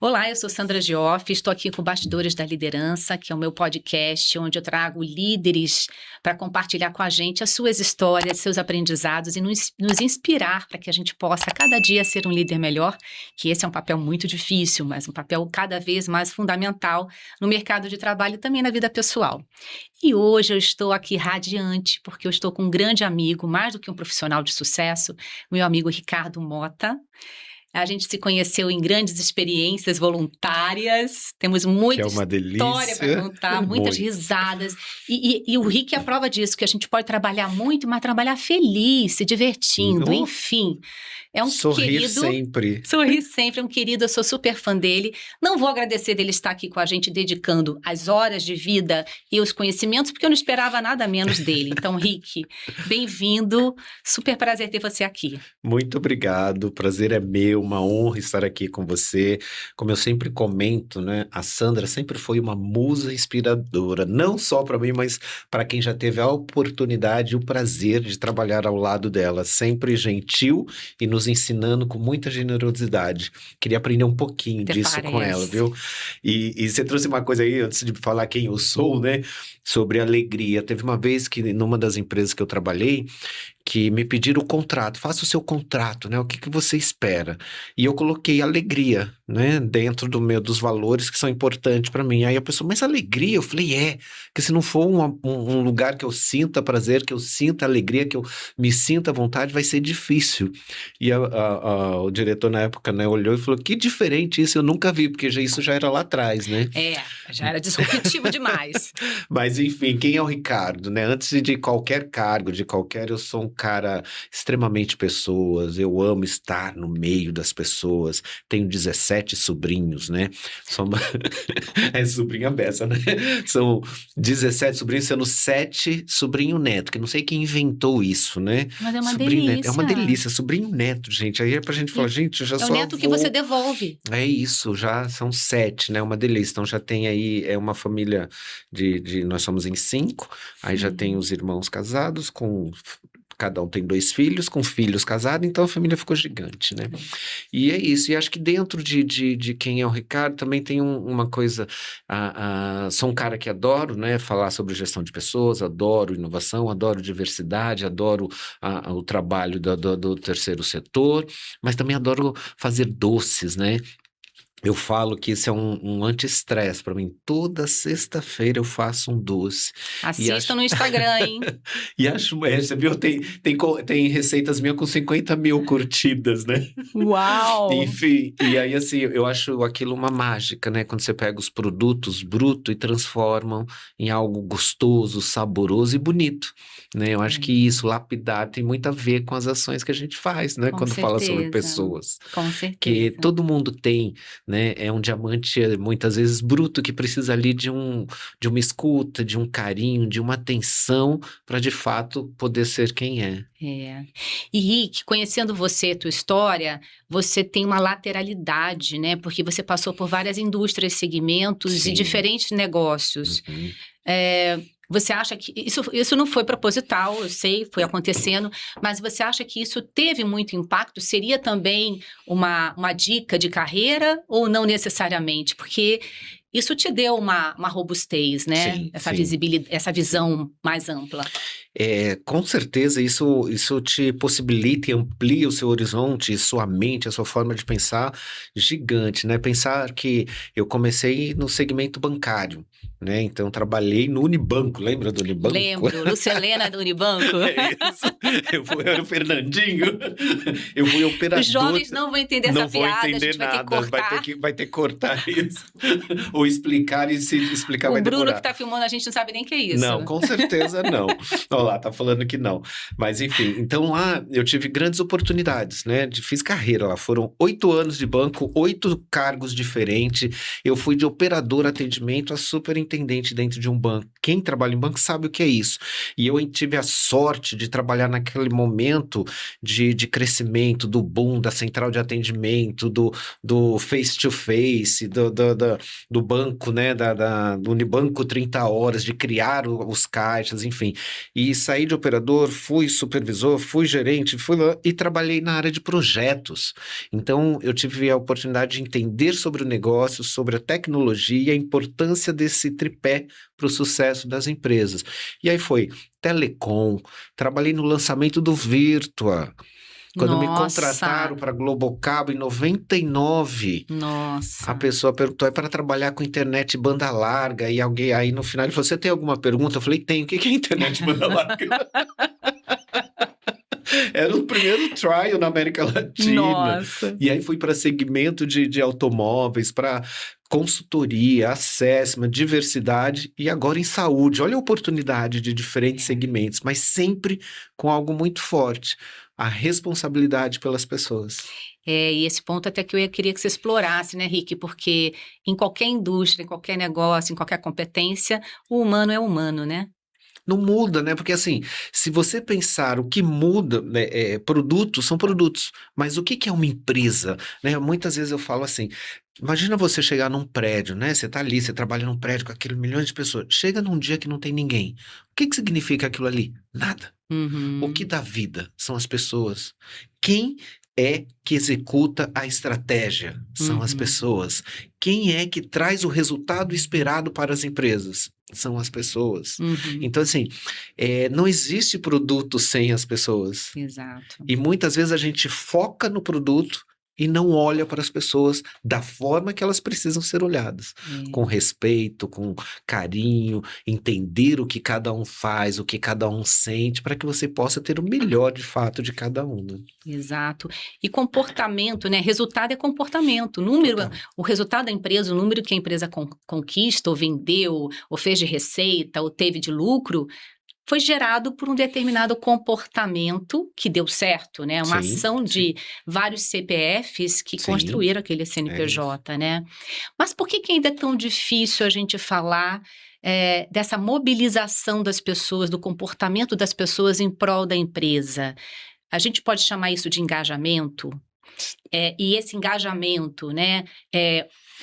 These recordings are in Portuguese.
Olá, eu sou Sandra Gioff, estou aqui com Bastidores da Liderança, que é o meu podcast, onde eu trago líderes para compartilhar com a gente as suas histórias, seus aprendizados e nos inspirar para que a gente possa cada dia ser um líder melhor, que esse é um papel muito difícil, mas um papel cada vez mais fundamental no mercado de trabalho e também na vida pessoal. E hoje eu estou aqui radiante, porque eu estou com um grande amigo, mais do que um profissional de sucesso, meu amigo Ricardo Mota. A gente se conheceu em grandes experiências voluntárias, temos Que é muita uma história para delícia. contar, muitas Muito. risadas. E o Rick é a prova disso, que a gente pode trabalhar muito, mas trabalhar feliz, se divertindo, Oh, enfim. É um sorrir querido, sempre. sorri sempre, é um querido, eu sou super fã dele. Não vou agradecer dele estar aqui com a gente, dedicando as horas de vida e os conhecimentos, porque eu não esperava nada menos dele. Então, Rick, bem-vindo, super prazer ter você aqui. Muito obrigado, o prazer é meu, uma honra estar aqui com você. Como eu sempre comento, né, a Sandra sempre foi uma musa inspiradora, não só para mim, mas para quem já teve a oportunidade e o prazer de trabalhar ao lado dela, sempre gentil e nos ensinando com muita generosidade. Queria aprender um pouquinho Até disso com ela, parece. viu? E você trouxe uma coisa aí, antes de falar quem eu sou, né, sobre alegria. Teve uma vez que numa das empresas que eu trabalhei, que me pediram o contrato, faça o seu contrato, né? O que você espera? E eu coloquei alegria, né? Dentro dos valores que são importantes para mim. Aí a pessoa, mas alegria? Eu falei, que se não for um lugar que eu sinta prazer, que eu sinta alegria, que eu me sinta à vontade, vai ser difícil. E o diretor na época, né, olhou e falou, que diferente isso, eu nunca vi, porque isso já era lá atrás, né? Já era disruptivo demais. Mas enfim, quem é o Ricardo, né? Antes de qualquer cargo, eu sou um cara extremamente pessoas, eu amo estar no meio das pessoas, tenho 17 sobrinhos, né? Sou uma... É sobrinha beça, né? São 17 sobrinhos, sendo 7 sobrinho neto, que não sei quem inventou isso, né? Mas é uma Sobrinho neto, é uma delícia. delícia, sobrinho neto, gente. Aí é pra gente falar, gente, eu já É o sou neto que avô. você devolve. É isso, já são 7, né? Uma delícia. Então já tem aí, é uma família nós somos em 5, aí já tem os irmãos casados, cada um tem 2 filhos, com filhos casados, então a família ficou gigante, né? E é isso, e acho que dentro de quem é o Ricardo também tem uma coisa, sou um cara que adoro, né, falar sobre gestão de pessoas, adoro inovação, adoro diversidade, adoro o trabalho do terceiro setor, mas também adoro fazer doces, né? Eu falo que isso é um anti-estresse para mim. Toda sexta-feira eu faço um doce. Assista no Instagram, hein? E acho, você viu, tem receitas minhas com 50 mil curtidas, né? Uau! Enfim, e aí assim, eu acho aquilo uma mágica, né? Quando você pega os produtos brutos e transformam em algo gostoso, saboroso e bonito, né? Eu acho que isso, lapidar, tem muito a ver com as ações que a gente faz, né? Com Quando fala sobre certeza. pessoas. Com Que certeza. todo mundo tem, né? É um diamante muitas vezes bruto que precisa ali de uma escuta, de um carinho, de uma atenção para de fato poder ser quem é. E Rick, conhecendo você, tua história, você tem uma lateralidade, né? Porque você passou por várias indústrias, segmentos e Sim. diferentes negócios. Uhum. Você acha que isso não foi proposital, eu sei, foi acontecendo, mas você acha que isso teve muito impacto? Seria também uma dica de carreira ou não necessariamente? Porque isso te deu uma robustez, né? Sim, Essa sim. visibilidade, essa visão mais ampla. Com certeza isso te possibilita e amplia o seu horizonte, sua mente, a sua forma de pensar gigante, né? Pensar que eu comecei no segmento bancário, né? Então trabalhei no Unibanco, lembra do Unibanco? Lembro, Lucelena do Unibanco. É isso. Eu era o Fernandinho, eu fui operador. Os jovens não vão entender essa Não vou piada, a entender gente vai ter que nada, cortar. vai ter que cortar isso. Ou explicar e se explicar O vai Bruno demorar. que tá filmando a gente não sabe nem o que é isso. Não, com certeza não. Olha lá, tá falando que não. Mas enfim, então lá eu tive grandes oportunidades, né? Fiz carreira lá, foram 8 anos de banco, 8 cargos diferentes. Eu fui de operador atendimento a superintendente dentro de um banco. Quem trabalha em banco sabe o que é isso. E eu tive a sorte de trabalhar naquele momento de crescimento, do boom, da central de atendimento, do face-to-face, do Unibanco, né? Do Unibanco 30 horas, de criar os caixas, enfim. E saí de operador, fui supervisor, fui gerente, fui lá e trabalhei na área de projetos. Então, eu tive a oportunidade de entender sobre o negócio, sobre a tecnologia e a importância desse tripé para o sucesso das empresas. E aí foi telecom, trabalhei no lançamento do Virtua. Quando me contrataram Nossa, para Globocabo em 99, a nossa. pessoa perguntou, é para trabalhar com internet banda larga? E alguém aí no final ele falou, você tem alguma pergunta? Eu falei, tenho. O que é internet banda larga? Era o primeiro trial na América Latina. Nossa. E aí fui para segmento de automóveis, para consultoria, assessment, diversidade e agora em saúde. Olha a oportunidade de diferentes segmentos, mas sempre com algo muito forte, a responsabilidade pelas pessoas. E esse ponto até que queria que você explorasse, né, Rick? Porque em qualquer indústria, em qualquer negócio, em qualquer competência, o humano é humano, né? Não muda, né? Porque assim, se você pensar o que muda, né, produtos são produtos, mas o que que é uma empresa, né? Muitas vezes eu falo assim, imagina você chegar num prédio, né? Você tá ali, você trabalha num prédio com aquele milhões de pessoas, chega num dia que não tem ninguém. O que que significa aquilo ali? Nada. O que Uhum, dá vida são as pessoas. Quem é que executa a estratégia? São as uhum. pessoas. Quem é que traz o resultado esperado para as empresas? São as pessoas. Uhum, Então, assim, não existe produto sem as pessoas. exato. E muitas vezes a gente foca no produto e não olha para as pessoas da forma que elas precisam ser olhadas, com É, respeito, com carinho, entender o que cada um faz, o que cada um sente, para que você possa ter o melhor de fato de cada um, né? exato. E comportamento, né? Resultado é comportamento. Número, Total. o resultado da empresa, o número que a empresa conquista, ou vendeu, ou fez de receita, ou teve de lucro, foi gerado por um determinado comportamento que deu certo, né? Uma Sim, ação sim, de vários CPFs que sim, construíram aquele é isso. CNPJ, né? Mas por que que ainda é tão difícil a gente falar dessa mobilização das pessoas, do comportamento das pessoas em prol da empresa? A gente pode chamar isso de engajamento? E esse engajamento, né,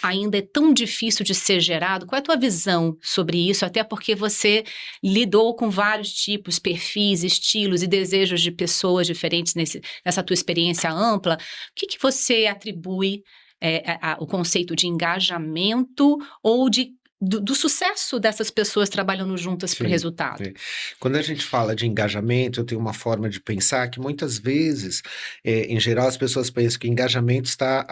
ainda é tão difícil de ser gerado. Qual é a tua visão sobre isso? Até porque você lidou com vários tipos, perfis, estilos e desejos de pessoas diferentes nessa tua experiência ampla. O que que você atribui o conceito de engajamento ou do sucesso dessas pessoas trabalhando juntas para o Sim. resultado? É. Quando a gente fala de engajamento, eu tenho uma forma de pensar que muitas vezes, em geral, as pessoas pensam que engajamento está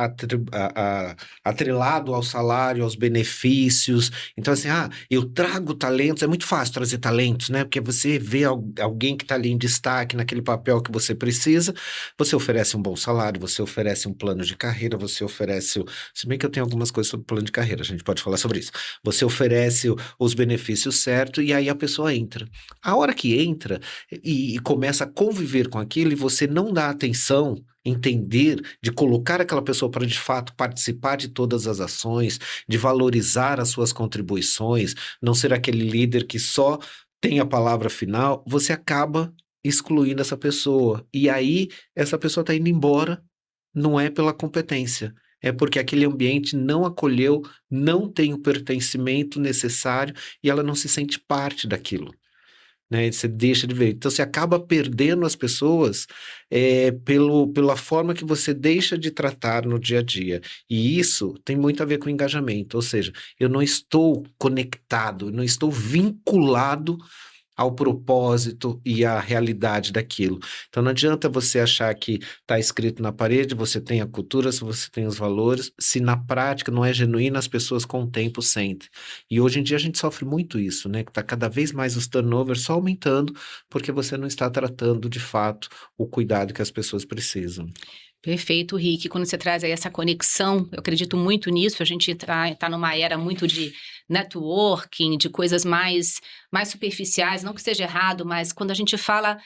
atrelado ao salário, aos benefícios. Então, assim, eu trago talentos, é muito fácil trazer talentos, né? Porque você vê alguém que está ali em destaque naquele papel que você precisa, você oferece um bom salário, você oferece um plano de carreira, você oferece. Se bem que eu tenho algumas coisas sobre plano de carreira, a gente pode falar sobre isso. Você oferece os benefícios certos e aí a pessoa entra. A hora que entra e começa a conviver com aquilo e você não dá atenção, entender, de colocar aquela pessoa para de fato participar de todas as ações, de valorizar as suas contribuições, não ser aquele líder que só tem a palavra final, você acaba excluindo essa pessoa. E aí essa pessoa está indo embora, não é pela competência. É porque aquele ambiente não acolheu, não tem o pertencimento necessário e ela não se sente parte daquilo, né? Você deixa de ver. Então você acaba perdendo as pessoas pela forma que você deixa de tratar no dia a dia. E isso tem muito a ver com engajamento, ou seja, eu não estou conectado, eu não estou vinculado ao propósito e à realidade daquilo. Então não adianta você achar que está escrito na parede, você tem a cultura, se você tem os valores, se na prática não é genuíno, as pessoas com o tempo sentem. E hoje em dia a gente sofre muito isso, né? Que está cada vez mais os turnovers só aumentando, porque você não está tratando de fato o cuidado que as pessoas precisam. Perfeito, Rick. Quando você traz aí essa conexão, eu acredito muito nisso. A gente tá numa era muito de networking, de coisas mais superficiais. Não que seja errado, mas quando a gente fala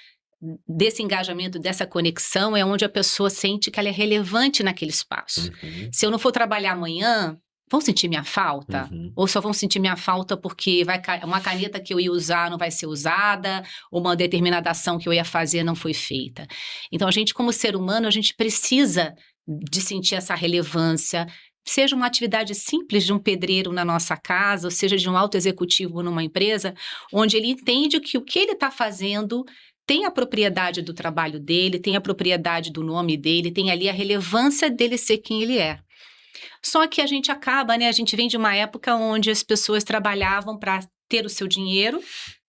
desse engajamento, dessa conexão, é onde a pessoa sente que ela é relevante naquele espaço. Uhum, Se eu não for trabalhar amanhã, vão sentir minha falta? uhum. Ou só vão sentir minha falta porque uma caneta que eu ia usar não vai ser usada, ou uma determinada ação que eu ia fazer não foi feita. Então, a gente, como ser humano, a gente precisa de sentir essa relevância, seja uma atividade simples de um pedreiro na nossa casa, ou seja de um alto executivo numa empresa, onde ele entende que o que ele está fazendo tem a propriedade do trabalho dele, tem a propriedade do nome dele, tem ali a relevância dele ser quem ele é. Só que a gente acaba, né? A gente vem de uma época onde as pessoas trabalhavam para ter o seu dinheiro.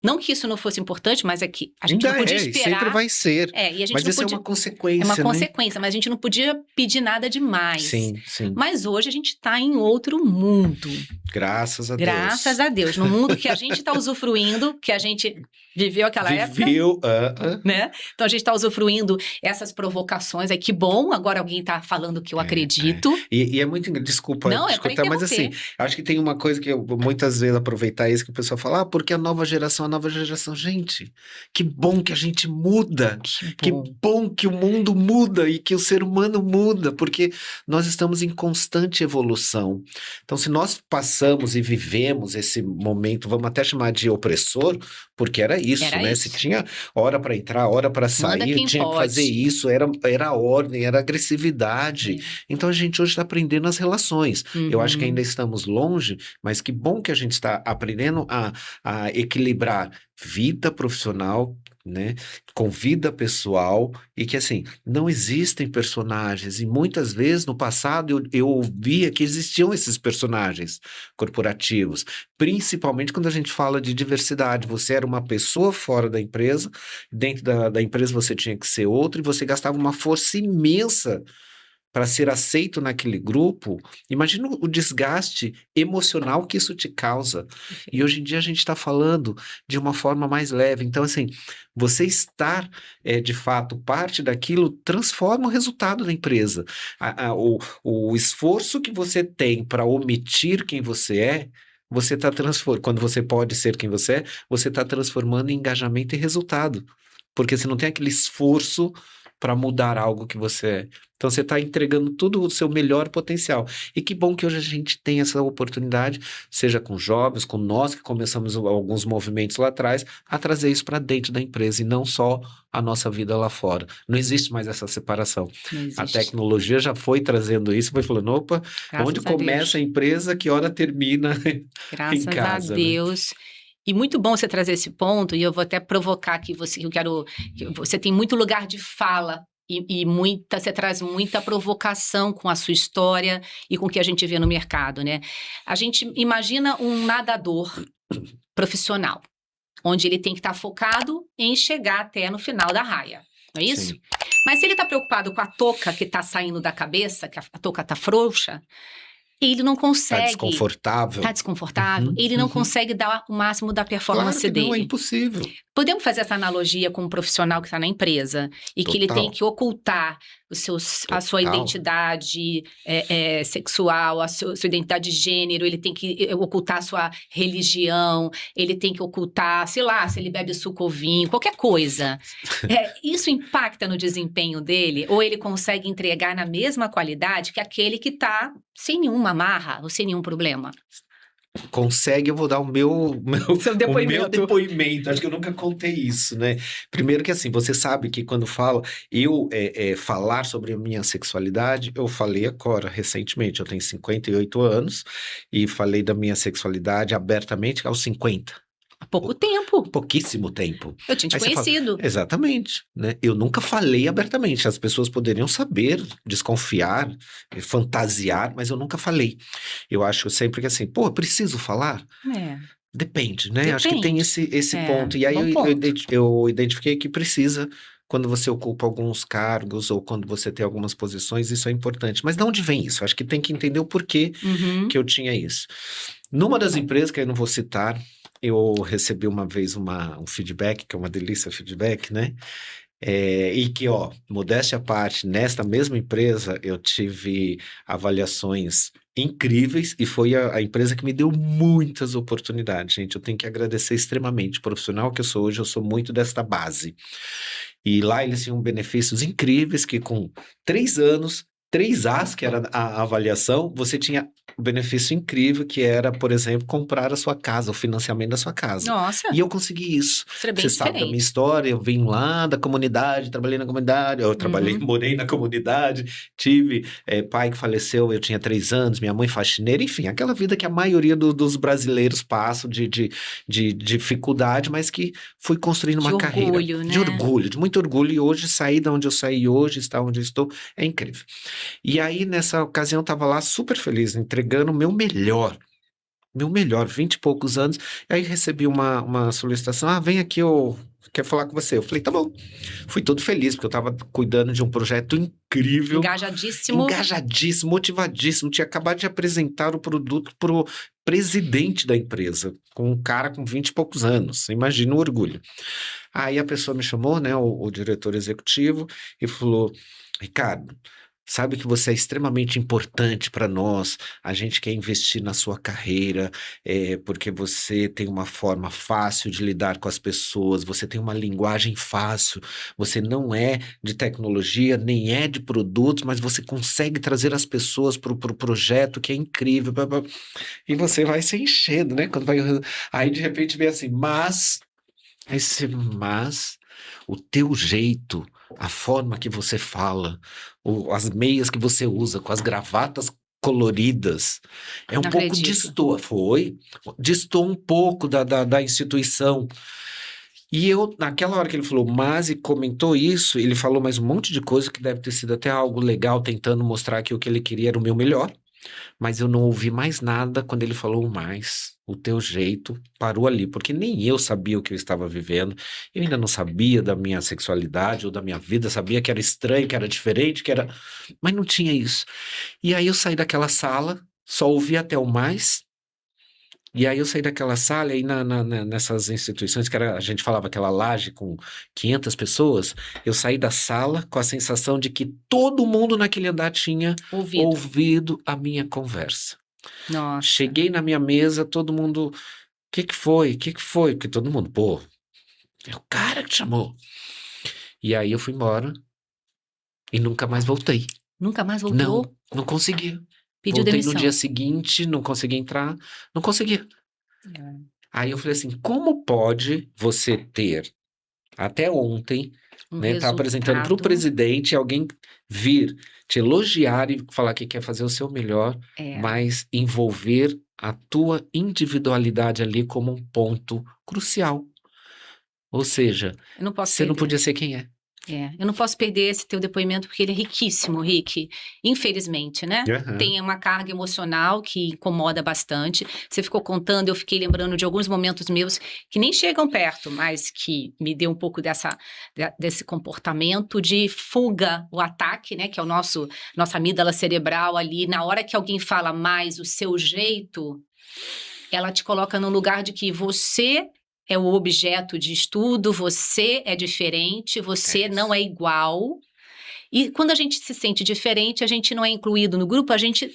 Não que isso não fosse importante, mas é que a gente não podia esperar. Sempre vai ser. E a gente mas não isso podia... é uma consequência, É uma né? consequência, mas a gente não podia pedir nada demais. Sim. Mas hoje a gente está em outro mundo. Graças a Deus. Graças a Deus. No mundo que a gente está usufruindo, que a gente viveu aquela época. Né? Então a gente está usufruindo essas provocações. Aí que bom, agora alguém está falando o que eu acredito. E é muito... Desculpa, não, é para mas assim, acho que tem uma coisa que eu muitas vezes aproveitar isso, que o pessoal fala, porque a nova geração, gente, que bom que a gente muda. Que bom que o mundo muda e que o ser humano muda, porque nós estamos em constante evolução. Então, se nós passamos e vivemos esse momento, vamos até chamar de opressor, porque era isso, né? Se tinha hora para entrar, hora para sair, tinha que fazer isso, era ordem, era agressividade. Então, a gente hoje está aprendendo as relações. Eu acho que ainda estamos longe, mas que bom que a gente está aprendendo a equilibrar vida profissional, né, com vida pessoal, e que assim, não existem personagens, e muitas vezes no passado eu ouvia que existiam esses personagens corporativos, principalmente quando a gente fala de diversidade. Você era uma pessoa fora da empresa, dentro da empresa você tinha que ser outro, e você gastava uma força imensa para ser aceito naquele grupo. Imagina o desgaste emocional que isso te causa. E hoje em dia a gente está falando de uma forma mais leve. Então, assim, você estar, de fato, parte daquilo transforma o resultado da empresa. O esforço que você tem para omitir quem você é, você está transformando. Quando você pode ser quem você está transformando em engajamento e resultado. Porque você não tem aquele esforço para mudar algo que você é. Então, você está entregando tudo o seu melhor potencial. E que bom que hoje a gente tem essa oportunidade, seja com jovens, com nós que começamos alguns movimentos lá atrás, a trazer isso para dentro da empresa e não só a nossa vida lá fora. Não existe mais essa separação. A tecnologia já foi trazendo isso, foi falando, opa, onde começa a empresa, que hora termina em casa. Graças a Deus. Né? E muito bom você trazer esse ponto, e eu vou até provocar aqui você tem muito lugar de fala, e você traz muita provocação com a sua história e com o que a gente vê no mercado, né? A gente imagina um nadador profissional, onde ele tem que estar focado em chegar até no final da raia, não é isso? Sim. Mas se ele está preocupado com a touca que está saindo da cabeça, que a touca está frouxa, ele não consegue... Está desconfortável. Ele não consegue dar o máximo da performance dele. Não, é impossível. Podemos fazer essa analogia com um profissional que está na empresa e que ele tem que ocultar a sua identidade sexual, a sua identidade de gênero, ele tem que ocultar a sua religião, ele tem que ocultar, sei lá, se ele bebe suco ou vinho, qualquer coisa. Isso impacta no desempenho dele? Ou ele consegue entregar na mesma qualidade que aquele que está sem nenhuma amarra ou sem nenhum problema? Consegue, eu vou dar o meu depoimento. Acho que eu nunca contei isso, né? Primeiro que assim, você sabe que quando falo, falar sobre a minha sexualidade, eu falei agora, recentemente, eu tenho 58 anos, e falei da minha sexualidade abertamente aos 50. Há pouco tempo. Pouquíssimo tempo. Eu tinha te conhecido. Exatamente, né? Eu nunca falei abertamente. As pessoas poderiam saber, desconfiar, fantasiar, mas eu nunca falei. Eu acho sempre que assim, eu preciso falar? Depende, né? Depende. Acho que tem esse ponto. E aí eu identifiquei que precisa, quando você ocupa alguns cargos ou quando você tem algumas posições, isso é importante. Mas de onde vem isso? Acho que tem que entender o porquê que eu tinha isso. Numa das empresas, que eu não vou citar, eu recebi uma vez um feedback, que é uma delícia feedback, né? E que, modéstia à parte, nesta mesma empresa, eu tive avaliações incríveis e foi a empresa que me deu muitas oportunidades, gente. Eu tenho que agradecer extremamente. O profissional que eu sou hoje, eu sou muito desta base. E lá eles tinham benefícios incríveis que com 3 anos 3As, que era a avaliação, você tinha um benefício incrível, que era, por exemplo, comprar a sua casa, o financiamento da sua casa. Nossa, E eu consegui isso. isso é bem Você sabe da minha diferente. história, eu vim lá da comunidade, trabalhei na comunidade, eu trabalhei, Uhum. morei na comunidade, tive pai que faleceu, eu tinha 3 anos, minha mãe faxineira, enfim, aquela vida que a maioria dos brasileiros passam de dificuldade, mas que fui construindo De uma carreira orgulho, de né? orgulho, de muito orgulho, e hoje sair da onde eu saí hoje, estar onde eu estou, é incrível. E aí, nessa ocasião, eu estava lá super feliz, entregando o meu melhor, 20 e poucos anos. E aí recebi uma solicitação: vem aqui, eu quero falar com você. Eu falei, tá bom. Fui todo feliz, porque eu estava cuidando de um projeto incrível, Engajadíssimo. engajadíssimo, motivadíssimo. Tinha acabado de apresentar o produto pro presidente da empresa, com um cara com 20 e poucos anos. Imagina o orgulho. Aí a pessoa me chamou, né, o diretor executivo, e falou: Ricardo, sabe que você é extremamente importante para nós, a gente quer investir na sua carreira, porque você tem uma forma fácil de lidar com as pessoas, você tem uma linguagem fácil, você não é de tecnologia, nem é de produtos, mas você consegue trazer as pessoas para o projeto, que é incrível, blá, blá. E você vai se enchendo, né? Aí de repente vem assim, mas o teu jeito, a forma que você fala, as meias que você usa, com as gravatas coloridas, é um Não pouco acredito. distou um pouco da instituição. E eu, naquela hora que ele falou, mas e comentou isso, ele falou mais um monte de coisa que deve ter sido até algo legal, tentando mostrar que o que ele queria era o meu melhor. Mas eu não ouvi mais nada quando ele falou mais. O teu jeito parou ali, porque nem eu sabia o que eu estava vivendo. Eu ainda não sabia da minha sexualidade ou da minha vida, sabia que era estranho, que era diferente, mas não tinha isso. E aí eu saí daquela sala, só ouvi até o mais. E aí eu saí daquela sala e aí nessas instituições a gente falava aquela laje com 500 pessoas, eu saí da sala com a sensação de que todo mundo naquele andar tinha Ouvido. ouvido a minha conversa. Nossa. Cheguei na minha mesa, todo mundo, o que que foi? O que que foi? Porque todo mundo, pô, é o cara que te chamou. E aí eu fui embora e nunca mais voltei. Nunca mais Não, voltou? não consegui. Pediu Voltei no dia demissão. seguinte, não consegui entrar, não consegui. É. Aí eu falei assim, como pode você ter até ontem, Um né, tá apresentando para o resultado. presidente, alguém vir te elogiar e falar que quer fazer o seu melhor, É. mas envolver a tua individualidade ali como um ponto crucial. Ou seja, Eu não posso você não perder. podia ser quem é. Eu não posso perder esse teu depoimento porque ele é riquíssimo, Rick. Infelizmente, né? Aham. Tem uma carga emocional que incomoda bastante. Você ficou contando, eu fiquei lembrando de alguns momentos meus que nem chegam perto, mas que me deu um pouco desse comportamento de fuga, o ataque, né? Que é nossa amígdala cerebral ali. Na hora que alguém fala mais o seu jeito, ela te coloca no lugar de que você é o objeto de estudo, você é diferente, você É não é isso. igual. E quando a gente se sente diferente, a gente não é incluído no grupo, a gente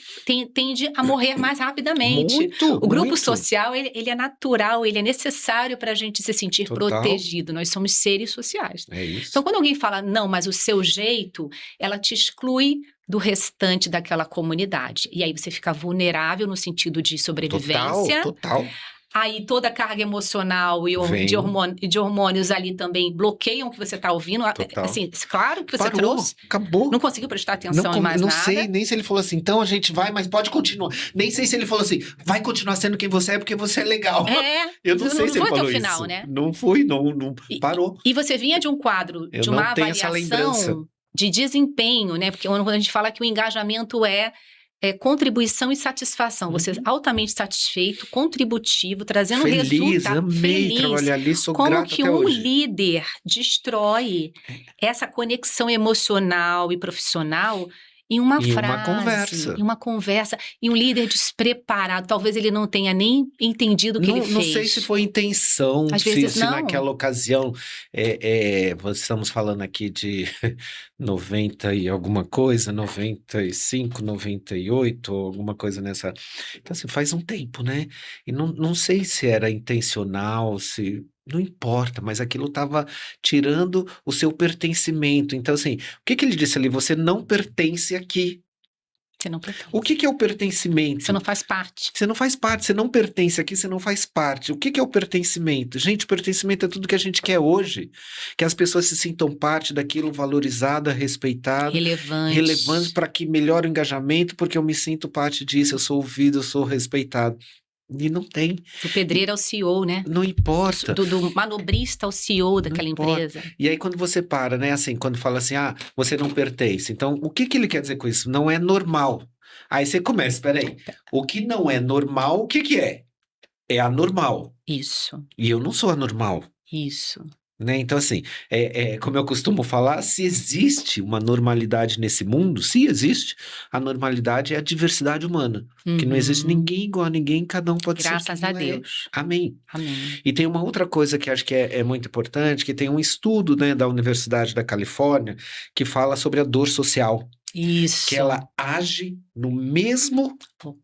tende a morrer mais rapidamente. Muito, O grupo muito. social, ele é natural, ele é necessário para a gente se sentir Total. protegido. Nós somos seres sociais. É Então, isso. quando alguém fala, não, mas o seu jeito, ela te exclui do restante daquela comunidade. E aí você fica vulnerável no sentido de Total, sobrevivência. total. Aí toda a carga emocional Vem, de hormônios ali também bloqueiam o que você está ouvindo. total. Assim, claro que você Parou, trouxe, não acabou. conseguiu prestar Não, atenção em mais não sei nada. nem se ele falou assim, então a gente vai, mas pode continuar. Nem sei se ele falou assim, vai continuar sendo quem você é porque você é legal. Eu não sei Não se ele foi até o falou final, isso. né? Não fui, não, E, parou. e você vinha de um quadro, Eu de não uma tenho essa lembrança. avaliação de desempenho, né? Porque quando a gente fala que o engajamento é contribuição e satisfação. Você é Uhum. altamente satisfeito, contributivo, trazendo Feliz, resultado, amei feliz. trabalhar ali, sou Como grato que até um hoje. líder destrói essa conexão emocional e profissional em uma E uma frase, em conversa. uma conversa, e um líder despreparado, talvez ele não tenha nem entendido o que ele Não sei se fez. foi intenção, Às se, vezes se não. naquela ocasião, estamos falando aqui de 90 e alguma coisa, 95, 98, ou alguma coisa nessa. Então, assim, faz um tempo, né? E não sei se era intencional, se. Não importa, mas aquilo estava tirando o seu pertencimento. Então, assim, o que que ele disse ali? Você não pertence aqui. Você não pertence. O que é o pertencimento? Você não faz parte. Você não faz parte, você não pertence aqui, você não faz parte. O que é o pertencimento? Gente, o pertencimento é tudo que a gente quer hoje. Que as pessoas se sintam parte daquilo, valorizada, respeitada, relevante para que melhore o engajamento, porque eu me sinto parte disso, eu sou ouvido, eu sou respeitado. E não tem. Do pedreiro ao CEO, né? Não importa. Do manobrista ao CEO daquela empresa. E aí quando você para, né, assim, quando fala assim, você não pertence. Então, o que ele quer dizer com isso? Não é normal. Aí você começa, peraí, o que não é normal, o que é? É anormal. Isso. E eu não sou anormal. Isso. Né? Então, assim, como eu costumo falar, se existe uma normalidade nesse mundo, se existe, a normalidade é a diversidade humana. Que não existe ninguém igual a ninguém, cada um pode ser. Graças a Deus. Amém. Amém. E tem uma outra coisa que acho que é muito importante, que tem um estudo, né, da Universidade da Califórnia que fala sobre a dor social. Isso. Que ela age no mesmo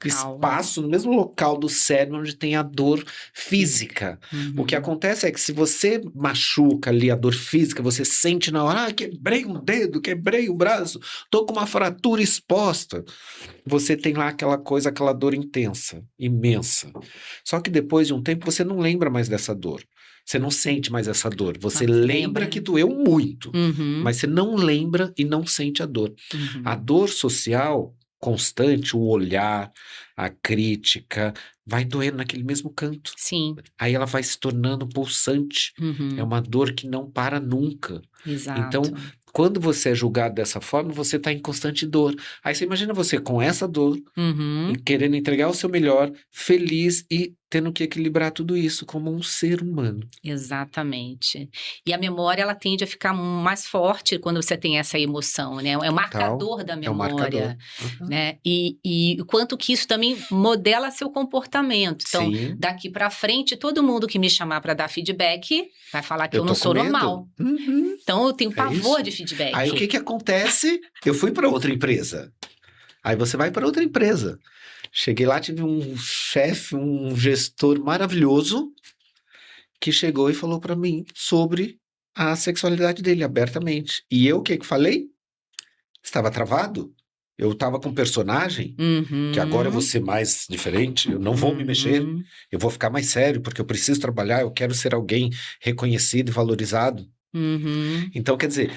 espaço, no mesmo local do cérebro onde tem a dor física. O que acontece é que se você machuca ali a dor física, você sente na hora, quebrei um dedo, quebrei o braço, tô com uma fratura exposta. Você tem lá aquela coisa, aquela dor intensa, imensa. Só que depois de um tempo você não lembra mais dessa dor. Você não sente mais essa dor. Você lembra que doeu muito, mas você não lembra e não sente a dor. A dor social constante, o olhar, a crítica, vai doendo naquele mesmo canto. Sim. Aí ela vai se tornando pulsante. É uma dor que não para nunca. Exato. Então, quando você é julgado dessa forma, você está em constante dor. Aí você imagina você com essa dor, e querendo entregar o seu melhor, feliz e tendo que equilibrar tudo isso como um ser humano. Exatamente. E a memória, ela tende a ficar mais forte quando você tem essa emoção, né? É o marcador da memória. É o marcador. Né? E o quanto que isso também modela seu comportamento. Então, daqui para frente, todo mundo que me chamar para dar feedback vai falar que eu não sou normal. Então, eu tenho pavor de feedback. Aí, o que acontece? Eu fui para outra empresa. Aí você vai para outra empresa. Cheguei lá, tive um chefe, um gestor maravilhoso que chegou e falou para mim sobre a sexualidade dele abertamente. E eu o que falei? Estava travado? Eu estava com um personagem que agora eu vou ser mais diferente, eu não vou me mexer, eu vou ficar mais sério porque eu preciso trabalhar, eu quero ser alguém reconhecido e valorizado. Então, quer dizer,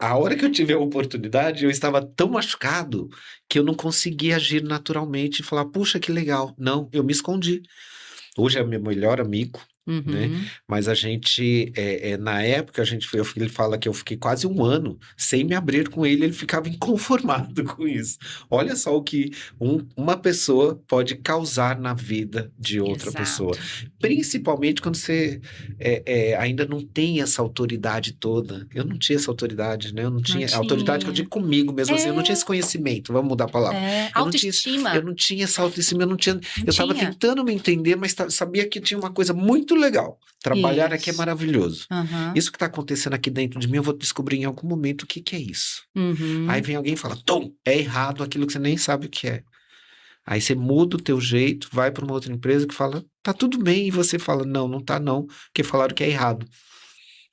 a hora que eu tive a oportunidade, eu estava tão machucado que eu não conseguia agir naturalmente e falar, puxa, que legal. Não, eu me escondi. Hoje é meu melhor amigo, né? Mas a gente, na época, ele fala que eu fiquei quase um ano sem me abrir com ele, ele ficava inconformado com isso. Olha só o que uma pessoa pode causar na vida de outra pessoa. Principalmente quando você ainda não tem essa autoridade toda. Eu não tinha essa autoridade, né? Eu não tinha. A autoridade que eu digo comigo mesmo, assim, eu não tinha esse conhecimento, vamos mudar a palavra. Autoestima. Eu não tinha essa autoestima, eu estava tentando me entender, mas sabia que tinha uma coisa muito legal. Trabalhar aqui é maravilhoso. Isso que está acontecendo aqui dentro de mim, eu vou descobrir em algum momento o que é isso. Aí vem alguém e fala, Tom, é errado aquilo que você nem sabe o que é. Aí você muda o teu jeito, vai para uma outra empresa que fala, tá tudo bem, e você fala, não tá não, porque falaram que é errado.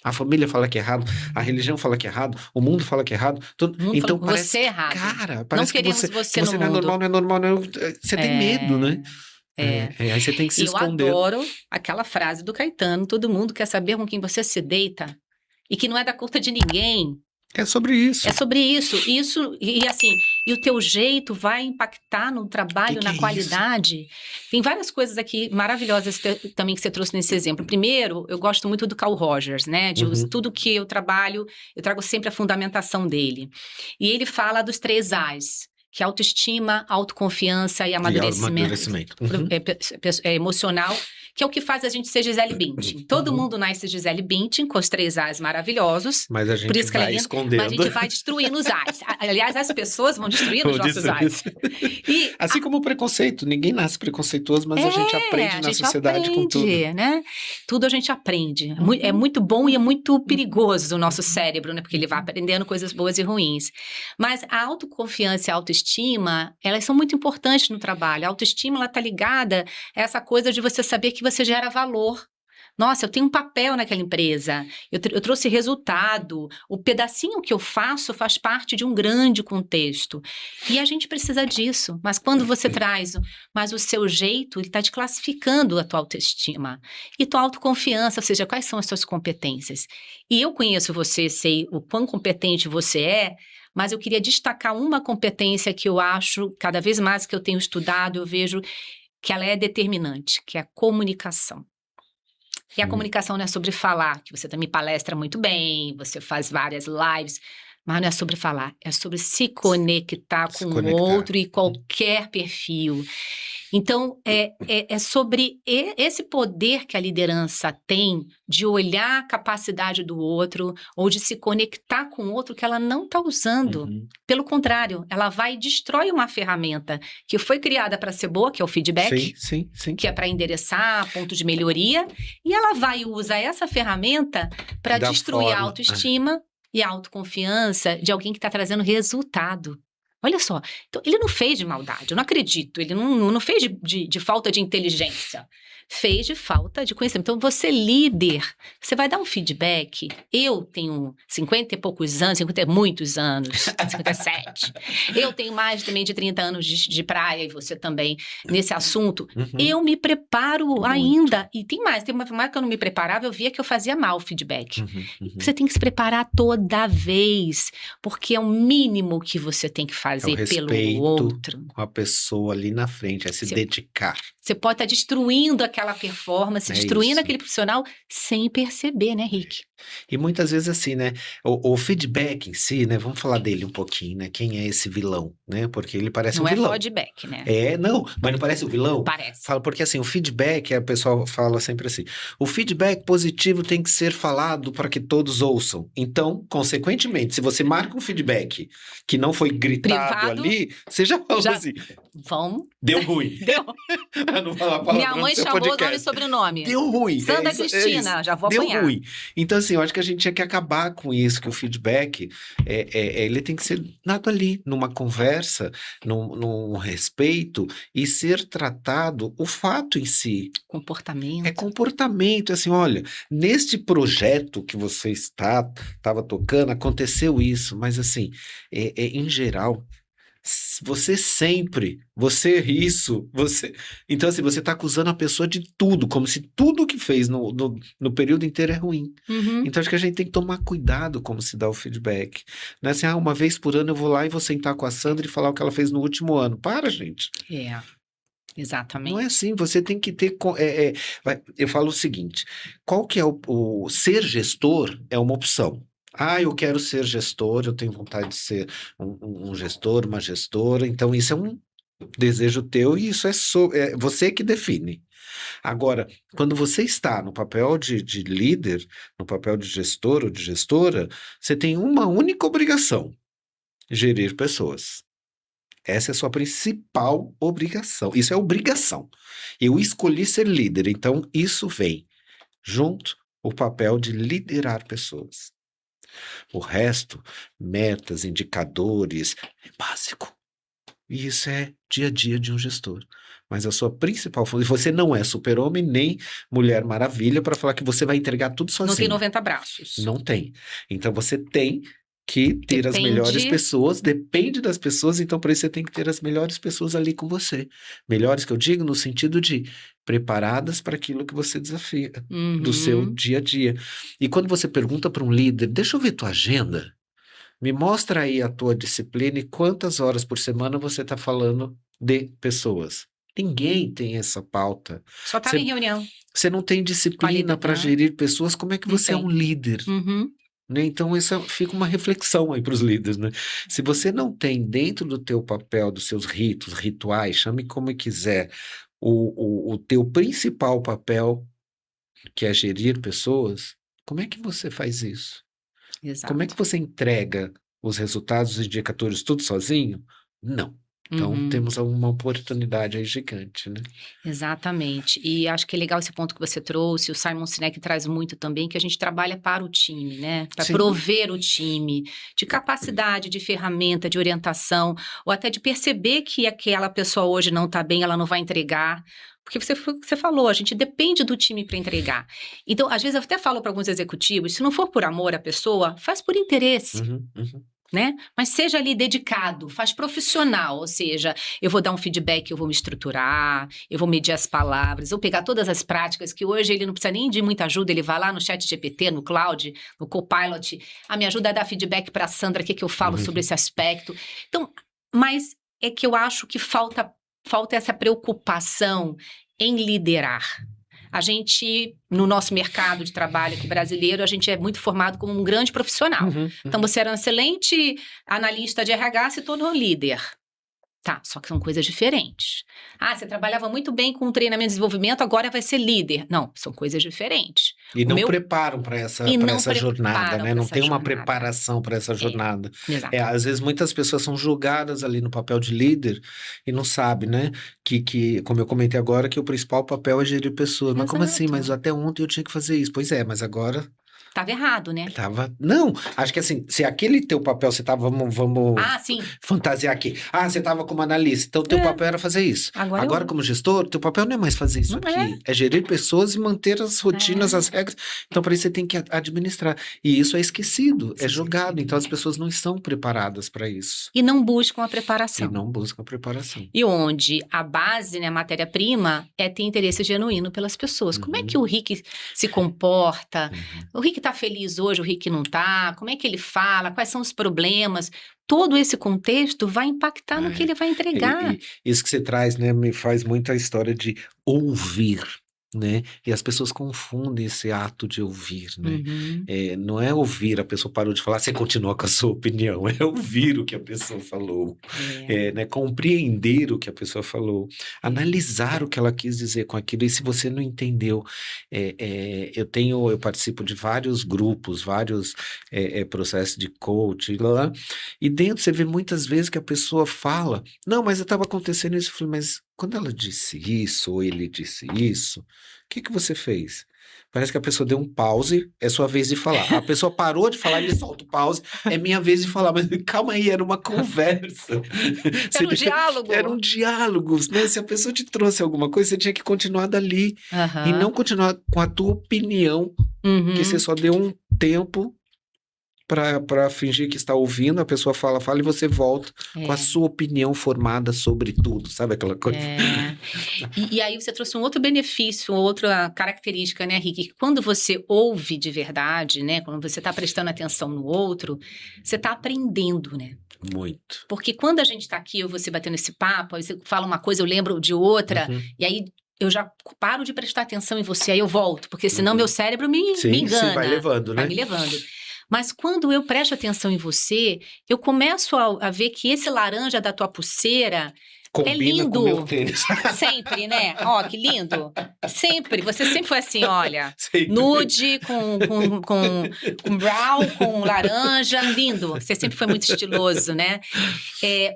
A família fala que é errado, a religião fala que é errado, o mundo fala que é errado. Então parece você é errado. Cara, parece não que você no não é mundo. normal, não é normal, não é... Você tem medo, né? Aí você tem que se esconder. Eu adoro aquela frase do Caetano, todo mundo quer saber com quem você se deita e que não é da conta de ninguém. É sobre isso. É sobre isso. E assim, e o teu jeito vai impactar no trabalho, na qualidade. Isso? Tem várias coisas aqui maravilhosas também que você trouxe nesse exemplo. Primeiro, eu gosto muito do Carl Rogers, né? Tudo que eu trabalho, eu trago sempre a fundamentação dele. E ele fala dos 3 As. Que é autoestima, autoconfiança e amadurecimento. Emocional, que é o que faz a gente ser Gisele Bündchen. Todo mundo nasce Gisele Bündchen, com os 3 As maravilhosos. Mas a gente por isso que vai escondendo. Mas a gente vai destruindo os As. Aliás, as pessoas vão destruindo os nossos As. Assim como o preconceito. Ninguém nasce preconceituoso, mas a gente aprende na sociedade com tudo. Né? Tudo a gente aprende. É muito bom e é muito perigoso o nosso cérebro, né? Porque ele vai aprendendo coisas boas e ruins. Mas a autoconfiança e a autoestima, elas são muito importantes no trabalho. A autoestima, ela está ligada a essa coisa de você saber que você gera valor. Nossa, eu tenho um papel naquela empresa, eu trouxe resultado, o pedacinho que eu faço faz parte de um grande contexto. E a gente precisa disso, mas quando você traz mas o seu jeito, ele está desclassificando a tua autoestima e tua autoconfiança, ou seja, quais são as suas competências. E eu conheço você, sei o quão competente você é, mas eu queria destacar uma competência que eu acho, cada vez mais que eu tenho estudado, eu vejo que ela é determinante, que é a comunicação. E a comunicação não é sobre falar, que você também palestra muito bem, você faz várias lives, mas não é sobre falar, é sobre se conectar Se com o conectar. outro e qualquer perfil. Então, é sobre esse poder que a liderança tem de olhar a capacidade do outro ou de se conectar com o outro que ela não está usando. Uhum. Pelo contrário, ela vai e destrói uma ferramenta que foi criada para ser boa, que é o feedback, Sim. que é para endereçar pontos de melhoria, e ela vai e usa essa ferramenta para Da destruir a forma. autoestima e a autoconfiança de alguém que está trazendo resultado. Olha só, então ele não fez de maldade, eu não acredito, ele não fez de falta de inteligência, fez de falta de conhecimento. Então, você líder, você vai dar um feedback. Eu tenho 50 e poucos anos, 50 e muitos anos, 57. Eu tenho mais também de 30 anos de praia, e você também, nesse assunto. Uhum. Eu me preparo Muito. ainda, e tem mais que eu não me preparava, eu via que eu fazia mal o feedback. Uhum. Você tem que se preparar toda vez, porque é o mínimo que você tem que fazer pelo respeito outro. com a pessoa ali na frente, é se dedicar. Você pode estar destruindo aquela performance, É destruindo isso. aquele profissional sem perceber, né, Rick? E muitas vezes assim, né, o feedback em si, né, vamos falar dele um pouquinho, né, quem é esse vilão, né, porque ele parece Não um é vilão. feedback, né? Não, mas não parece o vilão? Parece. Fala, porque assim, o feedback, a pessoa fala sempre assim, o feedback positivo tem que ser falado para que todos ouçam. Então, consequentemente, se você marca um feedback que não foi gritado Privado, ali, você já falou assim, vamos. deu ruim. Deu. Pra não falar palavrão Minha no mãe seu chamou podcast. nome e sobrenome. Deu ruim. Sandra isso. Cristina, já vou Deu apanhar. ruim. Então, assim, eu acho que a gente tinha que acabar com isso, que o feedback, ele tem que ser dado ali, numa conversa, num respeito, e ser tratado o fato em si. Comportamento. É comportamento, assim, olha, neste projeto que você estava tocando, aconteceu isso, mas assim, em geral, você. Então, assim, você está acusando a pessoa de tudo, como se tudo que fez no período inteiro é ruim. Uhum. Então, acho que a gente tem que tomar cuidado como se dá o feedback. Não é assim, uma vez por ano eu vou lá e vou sentar com a Sandra e falar o que ela fez no último ano. Para, gente. Exatamente. Não é assim, você tem que ter. Eu falo o seguinte: qual que é o ser gestor é uma opção. Eu quero ser gestor, eu tenho vontade de ser um gestor, uma gestora, então isso é um desejo teu e isso é você que define. Agora, quando você está no papel de líder, no papel de gestor ou de gestora, você tem uma única obrigação: gerir pessoas. Essa é a sua principal obrigação. Isso é obrigação. Eu escolhi ser líder, então isso vem junto o papel de liderar pessoas. O resto, metas, indicadores, é básico. E isso é dia a dia de um gestor. Mas a sua principal função, você não é super-homem nem Mulher Maravilha para falar que você vai entregar tudo sozinho. Não tem 90 braços. Não tem. Então você tem que ter as melhores pessoas, depende das pessoas, então para isso você tem que ter as melhores pessoas ali com você. Melhores que eu digo no sentido de preparadas para aquilo que você desafia, do seu dia a dia. E quando você pergunta para um líder, deixa eu ver tua agenda, me mostra aí a tua disciplina e quantas horas por semana você está falando de pessoas. Ninguém tem essa pauta. Só estava em reunião. Você não tem disciplina para gerir pessoas, como é que você é um líder? Né? Então, essa fica uma reflexão aí para os líderes, né? Se você não tem dentro do teu papel, dos seus ritos, rituais, chame como quiser, o teu principal papel, que é gerir pessoas, como é que você faz isso? Exato. Como é que você entrega os resultados, os indicadores, tudo sozinho? Não. Então, Uhum. temos uma oportunidade aí gigante, né? Exatamente. E acho que é legal esse ponto que você trouxe, o Simon Sinek traz muito também, que a gente trabalha para o time, né? Para Sim. prover o time de capacidade, de ferramenta, de orientação, ou até de perceber que aquela pessoa hoje não está bem, ela não vai entregar. Porque você falou, a gente depende do time para entregar. Então, às vezes, eu até falo para alguns executivos: se não for por amor à pessoa, faz por interesse. Uhum. Né? Mas seja ali dedicado, faz profissional, ou seja, eu vou dar um feedback, eu vou me estruturar, eu vou medir as palavras, vou pegar todas as práticas que hoje ele não precisa nem de muita ajuda, ele vai lá no ChatGPT, no Cloud, no Copilot, me ajuda a dar feedback para a Sandra, o que eu falo sobre esse aspecto. Então, mas é que eu acho que falta essa preocupação em liderar. A gente, no nosso mercado de trabalho aqui brasileiro, a gente é muito formado como um grande profissional. Então, você era um excelente analista de RH, se tornou líder. Tá, só que são coisas diferentes. Ah, você trabalhava muito bem com treinamento e desenvolvimento, agora vai ser líder. Não, são coisas diferentes. E não preparam para essa jornada, né? Não tem uma preparação para essa jornada. Às vezes muitas pessoas são julgadas ali no papel de líder e não sabem, né? Que, como eu comentei agora, que o principal papel é gerir pessoas. Mas como assim? Mas até ontem eu tinha que fazer isso. Pois é, mas agora... Tava errado, né? Não, acho que assim, se aquele teu papel, você tava, vamos sim. fantasiar aqui. Você tava como analista, então teu papel era fazer isso. Agora como gestor, teu papel não é mais fazer isso aqui. É gerir pessoas e manter as rotinas, as regras. Então, para isso você tem que administrar. E isso é esquecido, é jogado. Então, as pessoas não estão preparadas para isso. E não buscam a preparação. E onde a base, né, a matéria-prima, é ter interesse genuíno pelas pessoas. Como é que o Rick se comporta? O Rick tá feliz hoje, o Rick não tá? Como é que ele fala? Quais são os problemas? Todo esse contexto vai impactar no que ele vai entregar. Isso que você traz, né, me faz muito a história de ouvir, né? E as pessoas confundem esse ato de ouvir, né? Não é ouvir, a pessoa parou de falar, você continua com a sua opinião. É ouvir o que a pessoa falou. Né? Compreender o que a pessoa falou. Analisar o que ela quis dizer com aquilo. E se você não entendeu, eu participo de vários grupos, vários processos de coach, e dentro você vê muitas vezes que a pessoa fala, não, mas estava acontecendo isso. Eu falei, mas quando ela disse isso, ou ele disse isso, o que você fez? Parece que a pessoa deu um pause, é sua vez de falar. A pessoa parou de falar, ele solta o pause, é minha vez de falar. Mas calma aí, era uma conversa. Era um diálogo. Era um diálogo, né? Se a pessoa te trouxe alguma coisa, você tinha que continuar dali. E não continuar com a tua opinião, que você só deu um tempo para fingir que está ouvindo, a pessoa fala e você volta com a sua opinião formada sobre tudo, sabe aquela coisa? E aí você trouxe um outro benefício, outra característica, né, Rick? Que quando você ouve de verdade, né, quando você está prestando atenção no outro, você está aprendendo, né? Muito. Porque quando a gente está aqui, eu e você batendo esse papo, aí você fala uma coisa, eu lembro de outra, e aí eu já paro de prestar atenção em você, aí eu volto, porque senão meu cérebro me engana. Sim, vai levando, né? Vai me levando. Mas quando eu presto atenção em você, eu começo a ver que esse laranja da tua pulseira combina é lindo. Com o meu tênis. Sempre, né? Ó, que lindo. Sempre. Você sempre foi assim, olha. Sempre. Nude, com brown, com laranja. Lindo. Você sempre foi muito estiloso, né?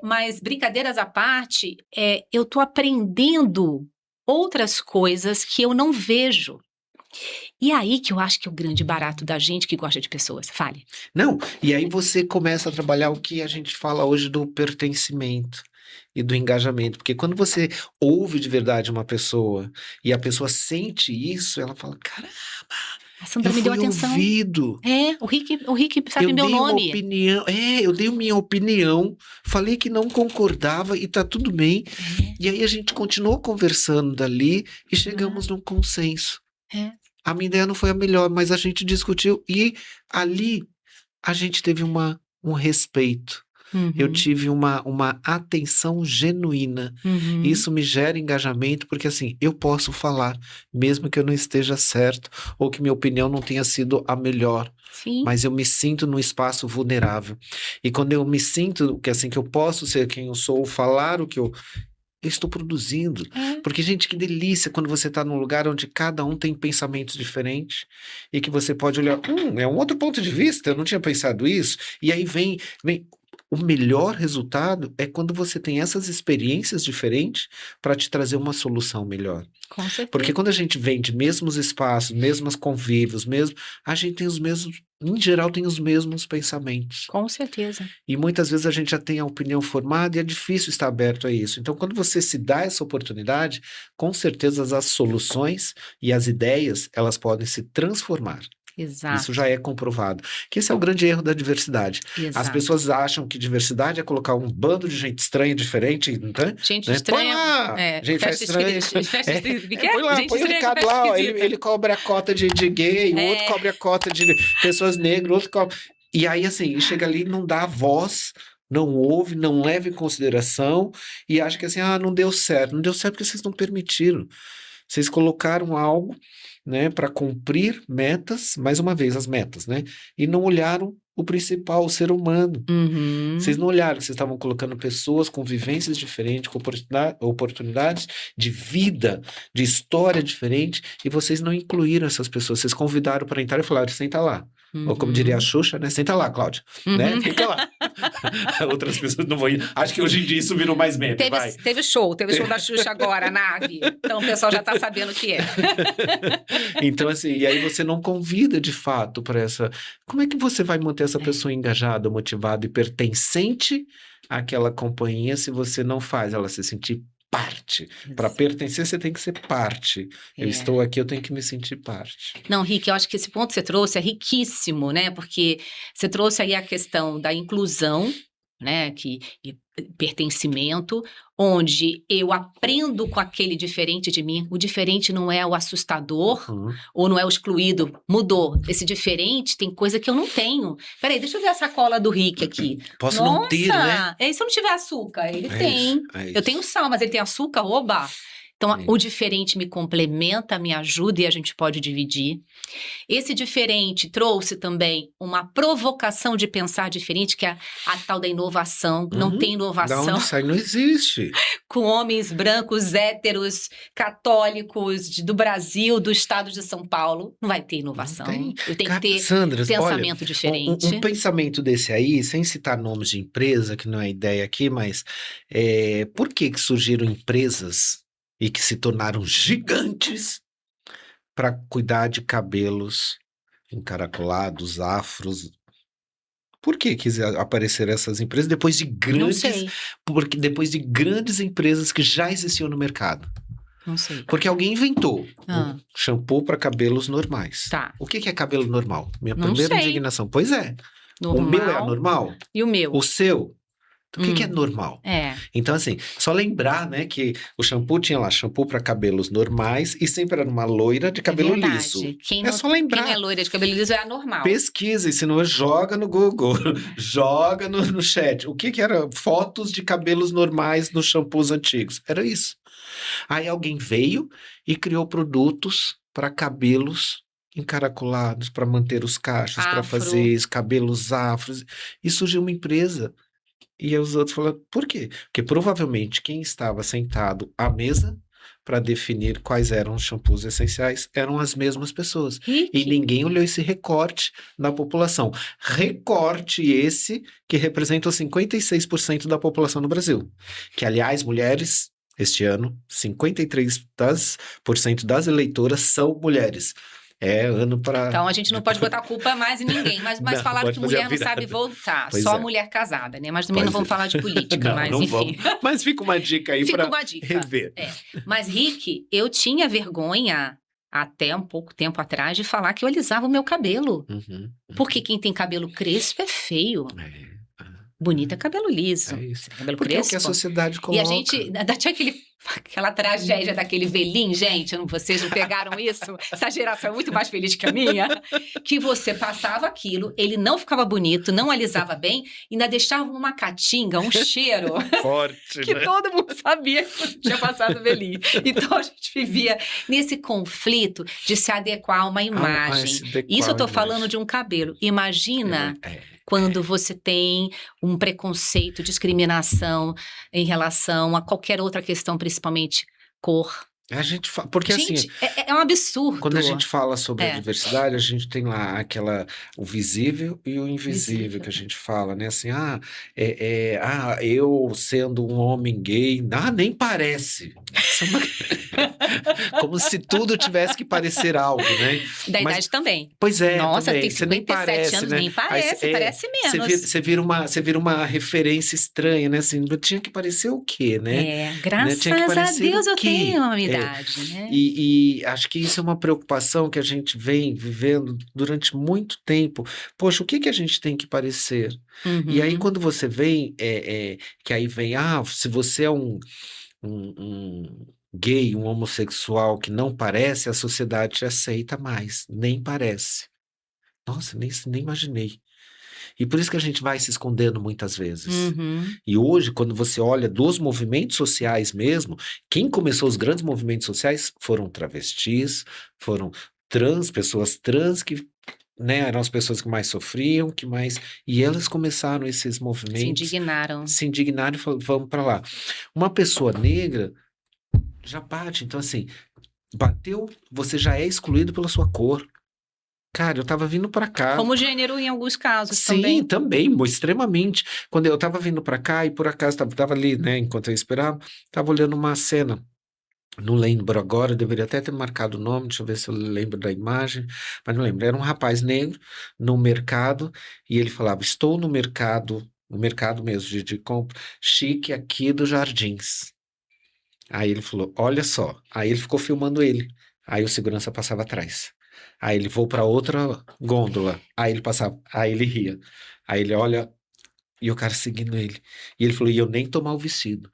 Mas, brincadeiras à parte, eu tô aprendendo outras coisas que eu não vejo. E aí que eu acho que é o grande barato da gente que gosta de pessoas. Fale. Não, e aí você começa a trabalhar o que a gente fala hoje do pertencimento e do engajamento. Porque quando você ouve de verdade uma pessoa e a pessoa sente isso, ela fala, caramba, a Sandra me deu atenção. Ouvido. O Rick sabe meu nome. Eu dei minha opinião, falei que não concordava e tá tudo bem. E aí a gente continuou conversando dali e chegamos num consenso. A minha ideia não foi a melhor, mas a gente discutiu e ali a gente teve um respeito. Eu tive uma atenção genuína. Isso me gera engajamento, porque assim, eu posso falar, mesmo que eu não esteja certo, ou que minha opinião não tenha sido a melhor. Sim. Mas eu me sinto num espaço vulnerável. E quando eu me sinto que assim, que eu posso ser quem eu sou, falar o que eu estou produzindo. Porque, gente, que delícia quando você está num lugar onde cada um tem pensamentos diferentes e que você pode olhar, é um outro ponto de vista, eu não tinha pensado isso. E aí vem o melhor resultado é quando você tem essas experiências diferentes para te trazer uma solução melhor. Com certeza. Porque quando a gente vem de mesmos espaços, mesmos convívios, a gente tem os mesmos, em geral, tem os mesmos pensamentos. Com certeza. E muitas vezes a gente já tem a opinião formada e é difícil estar aberto a isso. Então, quando você se dá essa oportunidade, com certeza as soluções e as ideias, elas podem se transformar. Exato. Isso já é comprovado. Que esse é o grande erro da diversidade. Exato. As pessoas acham que diversidade é colocar um bando de gente estranha, diferente, né? Gente Né? estranha. Põe lá, gente estranha. Põe lá, Gente põe o estranha, Ricardo lá, ó, esquisita. ele cobre a cota de gay, o outro cobre a cota de pessoas negras, o outro cobre... E aí, assim, chega ali e não dá voz, não ouve, não leva em consideração e acha que assim, não deu certo. Não deu certo porque vocês não permitiram. Vocês colocaram algo, né, para cumprir metas, mais uma vez, as metas, né? E não olharam o principal, o ser humano. Uhum. Vocês não olharam, vocês estavam colocando pessoas com vivências diferentes, com oportunidades de vida, de história diferente, e vocês não incluíram essas pessoas. Vocês convidaram para entrar e falaram, senta lá. Ou como diria a Xuxa, né? Senta lá, Cláudia. Né? Fica lá. Outras pessoas não vão ir. Acho que hoje em dia isso virou mais meme, teve show da Xuxa agora, nave. Então o pessoal já está sabendo o que é. Então, assim, e aí você não convida de fato para essa... Como é que você vai manter essa pessoa engajada, motivada e pertencente àquela companhia se você não faz ela se sentir parte? Para pertencer, você tem que ser parte. Eu estou aqui, eu tenho que me sentir parte. Não, Rick, eu acho que esse ponto que você trouxe é riquíssimo, né? Porque você trouxe aí a questão da inclusão, né? E pertencimento, onde eu aprendo com aquele diferente de mim. O diferente não é o assustador ou não é o excluído. Mudou. Esse diferente tem coisa que eu não tenho. Peraí, deixa eu ver a sacola do Rick aqui. Posso não ter, né? E se eu não tiver açúcar? Ele tem. Eu tenho sal, mas ele tem açúcar? Oba! Então, o diferente me complementa, me ajuda e a gente pode dividir. Esse diferente trouxe também uma provocação de pensar diferente, que é a tal da inovação. Não tem inovação. Da onde sai? Não existe. Com homens brancos, héteros, católicos do Brasil, do estado de São Paulo. Não vai ter inovação. Eu tenho que ter Sandra, pensamento diferente. Um pensamento desse aí, sem citar nomes de empresa, que não é ideia aqui, mas por que surgiram empresas e que se tornaram gigantes para cuidar de cabelos encaracolados, afros? Por que apareceram essas empresas depois de grandes... Não sei. Porque depois de grandes empresas que já existiam no mercado. Não sei. Porque alguém inventou um shampoo para cabelos normais. Tá. O que é cabelo normal? Minha Não primeira sei. indignação. Pois é. Normal. O meu é anormal? E o meu? O seu? O que é normal? Então, assim, só lembrar, né, que o shampoo tinha lá shampoo para cabelos normais e sempre era uma loira de cabelo liso. Só lembrar. Quem é loira de cabelo liso é anormal. Pesquisa, e se não, joga no Google, joga no chat. O que era fotos de cabelos normais nos shampoos antigos? Era isso. Aí alguém veio e criou produtos para cabelos encaracolados, para manter os cachos, para fazer cabelos afros. E surgiu uma empresa. E aí os outros falaram, por quê? Porque provavelmente quem estava sentado à mesa para definir quais eram os shampoos essenciais eram as mesmas pessoas. E ninguém olhou esse recorte na população. Recorte esse que representa 56% da população no Brasil. Que, aliás, mulheres, este ano, 53% das eleitoras são mulheres. É ano para... Então, a gente não pode botar a culpa mais em ninguém. Mas Não, falaram que mulher não virada. sabe voltar. Pois só é. mulher casada, né? Mas também não vamos falar de política, mas não enfim. Vamos. Mas fica uma dica aí para rever. Mas, Rick, eu tinha vergonha, até um pouco tempo atrás, de falar que eu alisava o meu cabelo. Porque quem tem cabelo crespo é feio. Bonito é cabelo liso. É isso. Cabelo Porque crespo. é o que a sociedade coloca. E a gente... Tinha aquela tragédia daquele velhinho, gente, vocês não pegaram isso? Essa geração é muito mais feliz que a minha. Que você passava aquilo, ele não ficava bonito, não alisava bem, ainda deixava uma catinga, um cheiro. Forte, que né? todo mundo sabia que você tinha passado o velhinho. Então a gente vivia nesse conflito de se adequar a uma imagem. Isso eu tô falando de um cabelo. Imagina... quando você tem um preconceito, discriminação em relação a qualquer outra questão, principalmente cor, A gente fala, porque assim, Gente, é um absurdo. quando a gente fala sobre a É. diversidade, a gente tem lá o visível e o invisível Visível. que a gente fala, né? Assim, eu sendo um homem gay, nem parece. Isso é como se tudo tivesse que parecer algo, né? Da Mas, idade também. pois é, Nossa, também. tem Você nem 57 parece, anos, né? nem parece, parece menos. Você vira uma referência estranha, né? Assim, tinha que parecer o quê, né? Né? Tinha que Graças a parecer Deus o eu quê? tenho uma idade, né? E acho que isso é uma preocupação que a gente vem vivendo durante muito tempo. Poxa, o que que a gente tem que parecer? E aí, Uhum. quando você vem, que aí vem, se você é um gay, um homossexual que não parece, a sociedade te aceita mais. Nem parece. Nossa, nem imaginei. E por isso que a gente vai se escondendo muitas vezes. Uhum. E hoje, quando você olha dos movimentos sociais mesmo, quem começou os grandes movimentos sociais foram travestis, foram pessoas trans que, né, eram as pessoas que mais sofriam, e elas começaram esses Se movimentos, indignaram. se indignaram e falaram, vamos para lá. Uma pessoa negra já bate, então assim, bateu, você já é excluído pela sua cor. Cara, eu tava vindo para cá. Como gênero em alguns casos Sim, também. também, extremamente. Quando eu tava vindo para cá e por acaso tava ali, né, enquanto eu esperava, tava olhando uma cena. Não lembro agora, eu deveria até ter marcado o nome, deixa eu ver se eu lembro da imagem, mas não lembro. Era um rapaz negro no mercado e ele falava: Estou no mercado mesmo de compra, chique aqui dos Jardins. Aí ele falou: Olha só. Aí ele ficou filmando ele. Aí o segurança passava atrás. Aí ele vou para outra gôndola. Aí ele passava, aí ele ria. Aí ele olha e o cara seguindo ele. E ele falou: E eu nem tomar o vestido.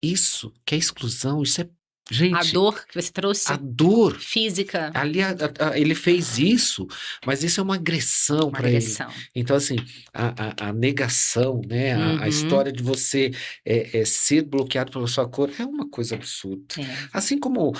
Isso que é exclusão, isso é. A Gente, dor que você a trouxe dor. física, Ali ele fez isso, mas isso é uma agressão uma para ele. agressão. Então, assim, a negação, né? A Uhum. história de você ser bloqueado pela sua cor é uma coisa absurda. É. Assim como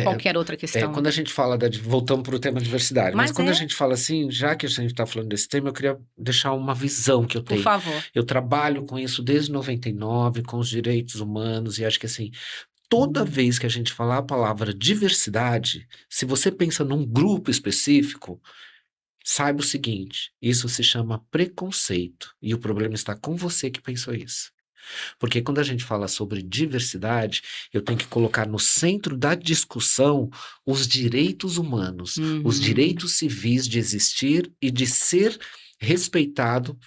Qualquer outra questão. quando a gente fala voltamos para o tema diversidade, mas Mas quando a gente fala assim, já que a gente está falando desse tema, eu queria deixar uma visão que eu por tenho. favor. Eu trabalho com isso desde 99, com os direitos humanos, e acho que assim, toda vez que a gente falar a palavra diversidade, se você pensa num grupo específico, saiba o seguinte: isso se chama preconceito, e o problema está com você que pensou isso. Porque quando a gente fala sobre diversidade, eu tenho que colocar no centro da discussão os direitos humanos, os Uhum. direitos civis de existir e de ser respeitado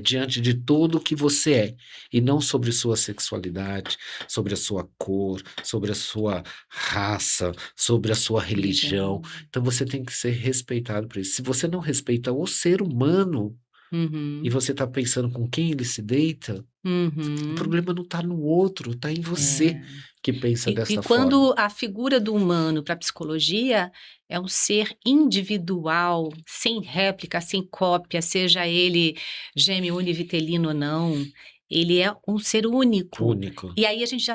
diante de tudo que você é, e não sobre sua sexualidade, sobre a sua cor, sobre a sua raça, sobre a sua religião. Então você tem que ser respeitado por isso. Se você não respeita o ser humano e Uhum. você está pensando com quem ele se deita, o Uhum. problema não está no outro, está em você É. que pensa E dessa forma. quando a figura do humano para a psicologia é um ser individual, sem réplica, sem cópia, seja ele gêmeo univitelino ou não, ele é um ser único. Único. E aí a gente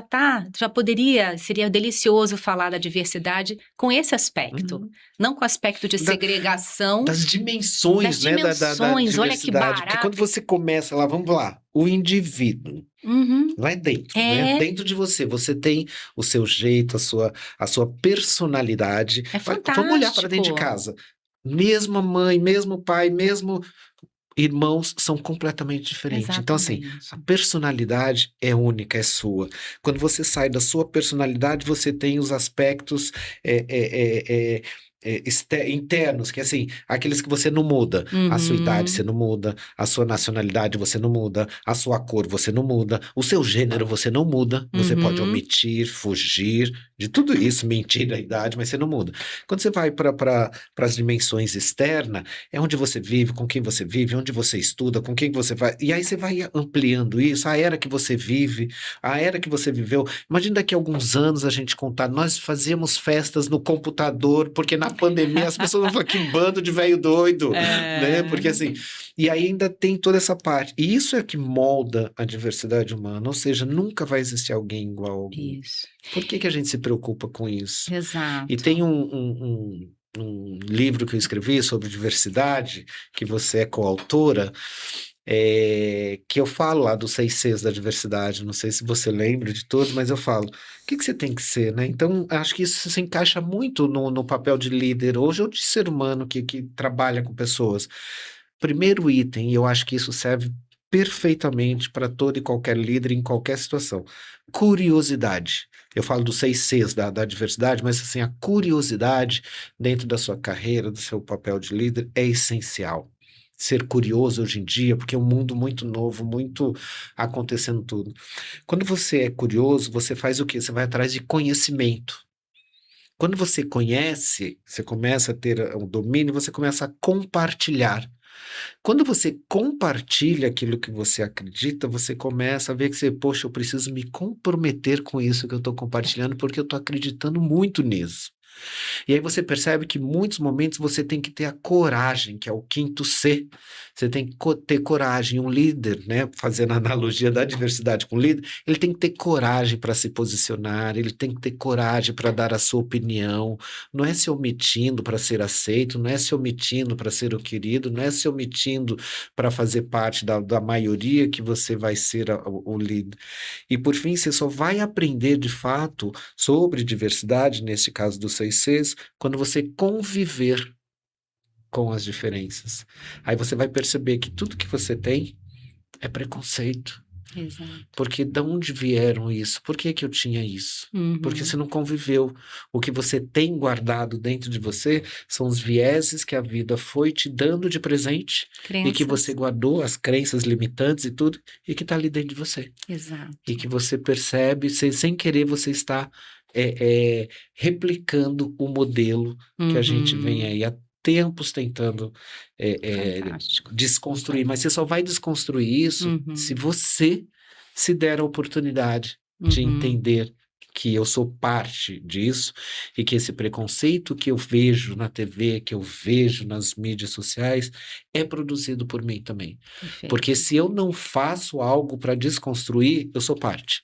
seria delicioso falar da diversidade com esse aspecto, Uhum. não com o aspecto de Da- segregação, Das dimensões, das né, da dimensões, olha que diversidade. Porque quando barato. você começa lá, vamos lá, o indivíduo, Uhum. lá dentro, né? É, Dentro de você, você tem o seu jeito, a sua personalidade. é Olha, vamos olhar para dentro de fantástico. casa. Mesma mãe, mesmo pai, mesmo irmãos são completamente diferentes. Então, assim, Exatamente. a personalidade é única, é sua. Quando você sai da sua personalidade, você tem os aspectos internos, que assim, aqueles que você não muda. A sua idade você Uhum. não muda, a sua nacionalidade você não muda, a sua cor você não muda, o seu gênero você não muda. Você pode Uhum. omitir, fugir de tudo isso, mentir a idade, mas você não muda. Quando você vai para as dimensões externas, é onde você vive, com quem você vive, onde você estuda, com quem você vai. E aí você vai ampliando isso, a era que você vive, a era que você viveu. Imagina daqui a alguns anos a gente contar, nós fazíamos festas no computador, porque na pandemia as pessoas vão falar que bando de velho doido, né? É, Porque assim, e aí ainda tem toda essa parte. E isso é que molda a diversidade humana, ou seja, nunca vai existir alguém igual a alguém. isso. Por que que a gente se preocupa com isso? E tem Exato. um livro que eu escrevi sobre diversidade, que você é coautora, que eu falo lá dos 6 Cs da diversidade, não sei se você lembra de todos, mas eu falo, o que que você tem que ser, né? Então, acho que isso se encaixa muito no papel de líder hoje ou de ser humano que trabalha com pessoas. Primeiro item, e eu acho que isso serve perfeitamente para todo e qualquer líder em qualquer situação. Curiosidade. Eu falo dos 6 Cs da diversidade, mas assim, a curiosidade dentro da sua carreira, do seu papel de líder, é essencial. Ser curioso hoje em dia, porque é um mundo muito novo, muito acontecendo tudo. Quando você é curioso, você faz o quê? Você vai atrás de conhecimento. Quando você conhece, você começa a ter um domínio, você começa a compartilhar. Quando você compartilha aquilo que você acredita, você começa a ver que você, poxa, eu preciso me comprometer com isso que eu estou compartilhando, porque eu estou acreditando muito nisso. E aí você percebe que em muitos momentos você tem que ter a coragem, que é o quinto C. Você tem que ter coragem. Um líder, né, fazendo a analogia da diversidade com o líder, ele tem que ter coragem para se posicionar, ele tem que ter coragem para dar a sua opinião. Não é se omitindo para ser aceito, não é se omitindo para ser o querido, não é se omitindo para fazer parte da maioria que você vai ser o líder. E por fim, você só vai aprender de fato sobre diversidade, nesse caso dos 6 Cs, quando você conviver com as diferenças. Aí você vai perceber que tudo que você tem é preconceito. Exato. Porque de onde vieram isso? Por que que eu tinha isso? Porque você não conviveu. O que você tem guardado dentro de você são os vieses que a vida foi te dando de presente e que você Crenças. guardou, as crenças limitantes e tudo, e que está ali dentro de você. Exato. E que você percebe, sem querer, você está replicando o modelo que a gente vem aí há tempos tentando Fantástico. desconstruir. Mas você só vai desconstruir isso se você se der a oportunidade de entender que eu sou parte disso e que esse preconceito que eu vejo na TV, que eu vejo nas mídias sociais, é produzido por mim também. Perfeito. Porque se eu não faço algo para desconstruir, eu sou parte.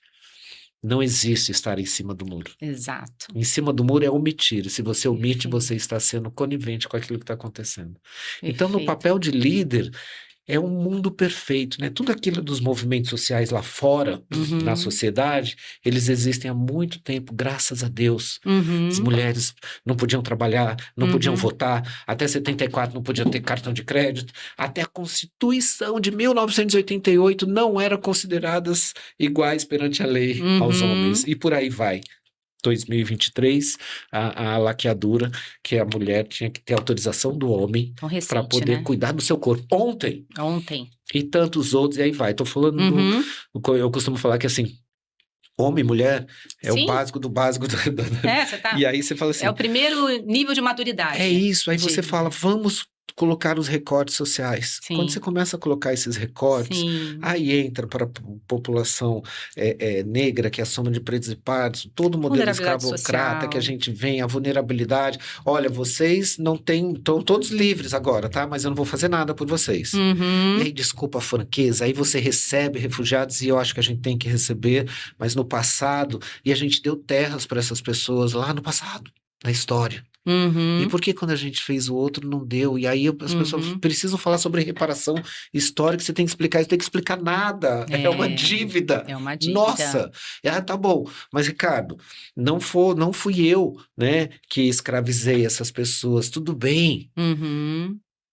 Não existe estar em cima do muro. Exato. Em cima do muro é omitir. Se você omite, Perfeito. você está sendo conivente com aquilo que está acontecendo. Então, no Perfeito. papel de líder, é um mundo perfeito, né? Tudo aquilo dos movimentos sociais lá fora, na sociedade, eles existem há muito tempo, graças a Deus. As mulheres não podiam trabalhar, não podiam votar, até 74 não podiam ter cartão de crédito, até a Constituição de 1988 não eram consideradas iguais perante a lei aos homens, e por aí vai. 2023, a laqueadura, que a mulher tinha que ter autorização do homem Tão para recente, poder né? cuidar do seu corpo. Ontem. Ontem. E tantos outros, e aí vai. Tô falando eu costumo falar que assim, homem e mulher é o Sim. básico do básico. Você tá. E aí você fala assim, É o primeiro nível de maturidade. é isso. Aí de- você fala, vamos colocar os recortes sociais. Sim. Quando você começa a colocar esses recortes, Sim. aí entra para a população negra, que é a soma de pretos e pardos, todo o modelo Vulnerabilidade escravocrata social. que a gente vem, a vulnerabilidade. Olha, vocês não têm, estão todos livres agora, tá? Mas eu não vou fazer nada por vocês. E aí, desculpa a franqueza, aí você recebe refugiados, e eu acho que a gente tem que receber, mas no passado, e a gente deu terras para essas pessoas lá no passado, na história. E por que quando a gente fez o outro não deu? E aí as pessoas precisam falar sobre reparação histórica, você tem que explicar isso, tem que explicar nada. É uma dívida. É uma dívida. Nossa! Tá bom. Mas, Ricardo, não fui eu, né, que escravizei essas pessoas. Tudo bem.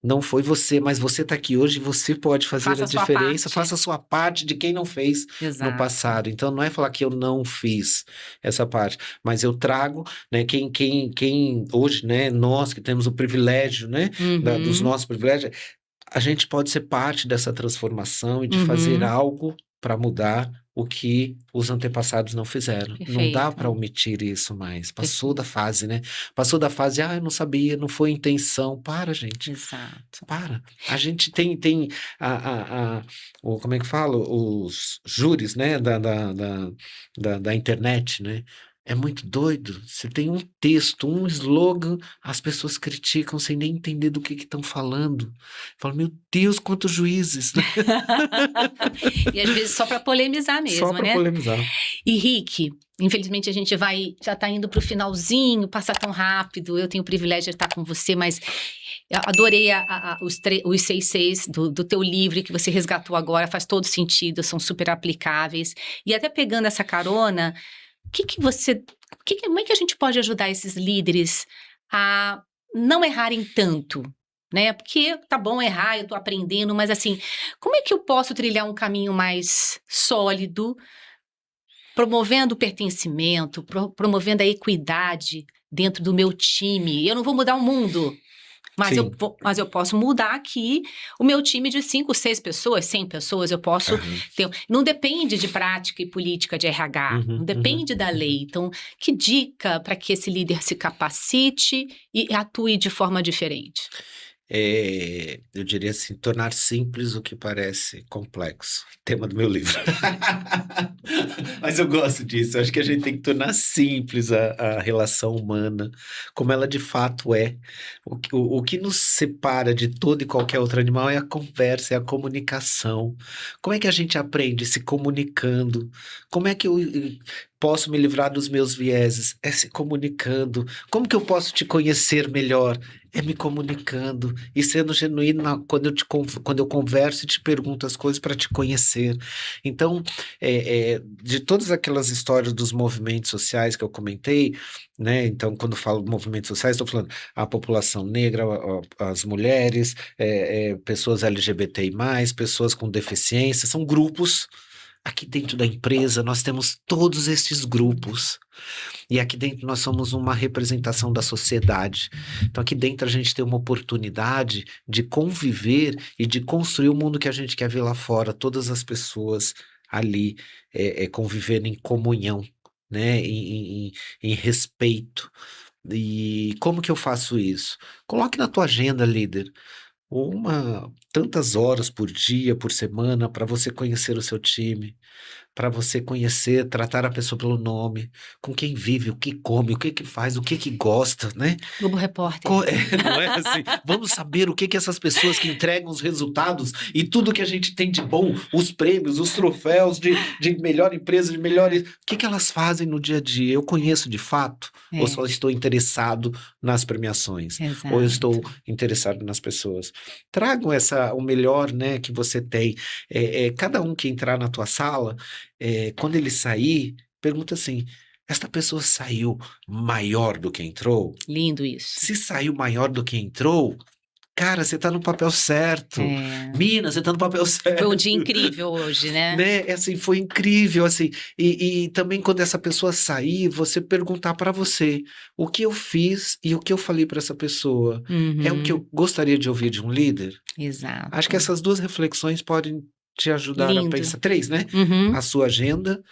Não foi você, mas você está aqui hoje e você pode fazer Faça a a sua diferença. parte. Faça a sua parte de quem não fez Exato. no passado. Então, não é falar que eu não fiz essa parte, mas eu trago, né, quem hoje, né, nós que temos o privilégio, né, dos nossos privilégios, a gente pode ser parte dessa transformação e de fazer algo para mudar o que os antepassados não fizeram. Não dá Perfeito. para omitir isso mais. Passou da fase, né? Passou da fase, eu não sabia, não foi intenção. Para, gente. Exato. Para. A gente tem como é que fala? Os júris, né, da internet, né? É muito doido. Você tem um texto, um slogan, as pessoas criticam sem nem entender do que estão falando. Falam, meu Deus, quantos juízes, né? E às vezes só para polemizar mesmo, Só para né? polemizar. E Rick, infelizmente a gente já está indo para o finalzinho, passa tão rápido, eu tenho o privilégio de estar com você, mas Eu adorei os 6 do teu livro que você resgatou agora, faz todo sentido, são super aplicáveis. E até pegando essa carona, como é que a gente pode ajudar esses líderes a não errarem tanto? Né? Porque tá bom errar, eu tô aprendendo, mas assim, como é que eu posso trilhar um caminho mais sólido, promovendo o pertencimento, promovendo a equidade dentro do meu time? Eu não vou mudar o mundo, Sim. mas eu posso mudar aqui o meu time de 5, 6 pessoas, 100 pessoas, eu posso Aham. ter. Não depende de prática e política de RH, não Uhum, uhum. depende da lei. Então, que dica para que esse líder se capacite e atue de forma diferente? Eu diria assim, tornar simples o que parece complexo. Tema do meu livro. Mas eu gosto disso. Eu acho que a gente tem que tornar simples a relação humana, como ela de fato é. O que nos separa de todo e qualquer outro animal é a conversa, é a comunicação. Como é que a gente aprende se comunicando? Como é que eu posso me livrar dos meus vieses? É se comunicando. Como que eu posso te conhecer melhor? É me comunicando e sendo genuíno quando eu converso e te pergunto as coisas para te conhecer. Então, de todas aquelas histórias dos movimentos sociais que eu comentei, né? Então, quando eu falo movimentos sociais, estou falando a população negra, as mulheres, pessoas LGBTI+, pessoas com deficiência, são grupos. Aqui dentro da empresa, nós temos todos esses grupos. E aqui dentro nós somos uma representação da sociedade. Então aqui dentro a gente tem uma oportunidade de conviver e de construir o mundo que a gente quer ver lá fora. Todas as pessoas ali convivendo em comunhão, né? Em respeito. E como que eu faço isso? Coloque na tua agenda, líder, tantas horas por dia, por semana, para você conhecer o seu time, para você conhecer, tratar a pessoa pelo nome, com quem vive, o que come, o que que faz, o que que gosta, né? Globo Repórter. Não é assim? Vamos saber o que que essas pessoas que entregam os resultados e tudo que a gente tem de bom, os prêmios, os troféus de melhor empresa, de melhores, o que que elas fazem no dia a dia? Eu conheço de fato? Ou É, só estou interessado nas premiações? Ou eu exato. estou interessado nas pessoas? Tragam o melhor, né, que você tem. Cada um que entrar na tua sala, quando ele sair, pergunta assim: esta pessoa saiu maior do que entrou? Lindo isso. Se saiu maior do que entrou, cara, você tá no papel certo. É. Mina, você tá no papel Foi um certo. dia incrível hoje, né? Né? Assim, foi incrível, assim. E também quando essa pessoa sair, você perguntar para você o que eu fiz e o que eu falei para essa pessoa. É o que Uhum, eu gostaria de ouvir de um líder? Acho que exato. essas duas reflexões podem te ajudar a Lindo. pensar. Três, né? Uhum. A sua agenda,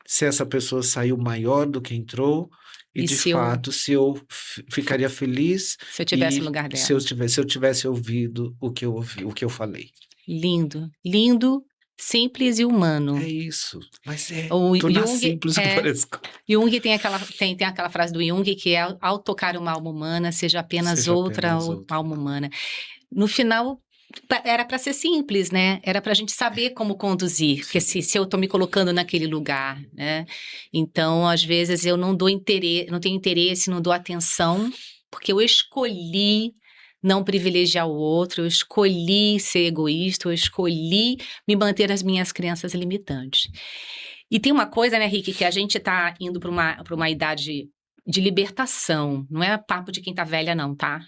se essa pessoa saiu maior do que entrou, e E de se eu, fato, se eu fo- ficaria feliz se eu tivesse no e lugar se eu dela? tivesse, se eu tivesse ouvido o que eu ouvi, o que eu falei. Lindo, lindo, simples e É humano. isso, mas O tornar Jung, simples o que parece Jung tem aquela frase do Jung que é ao tocar uma alma humana, seja apenas seja outra apenas outro. alma humana. No final, era para ser simples, né? Era para a gente saber como conduzir, porque Sim. se eu estou me colocando naquele lugar, né? Então, às vezes, eu não dou interesse, não tenho interesse, não dou atenção, porque eu escolhi não privilegiar o outro, eu escolhi ser egoísta, eu escolhi me manter as minhas crenças limitantes. E tem uma coisa, né, Rick, que a gente está indo para uma idade de libertação. Não é papo de quem tá velha, não, tá?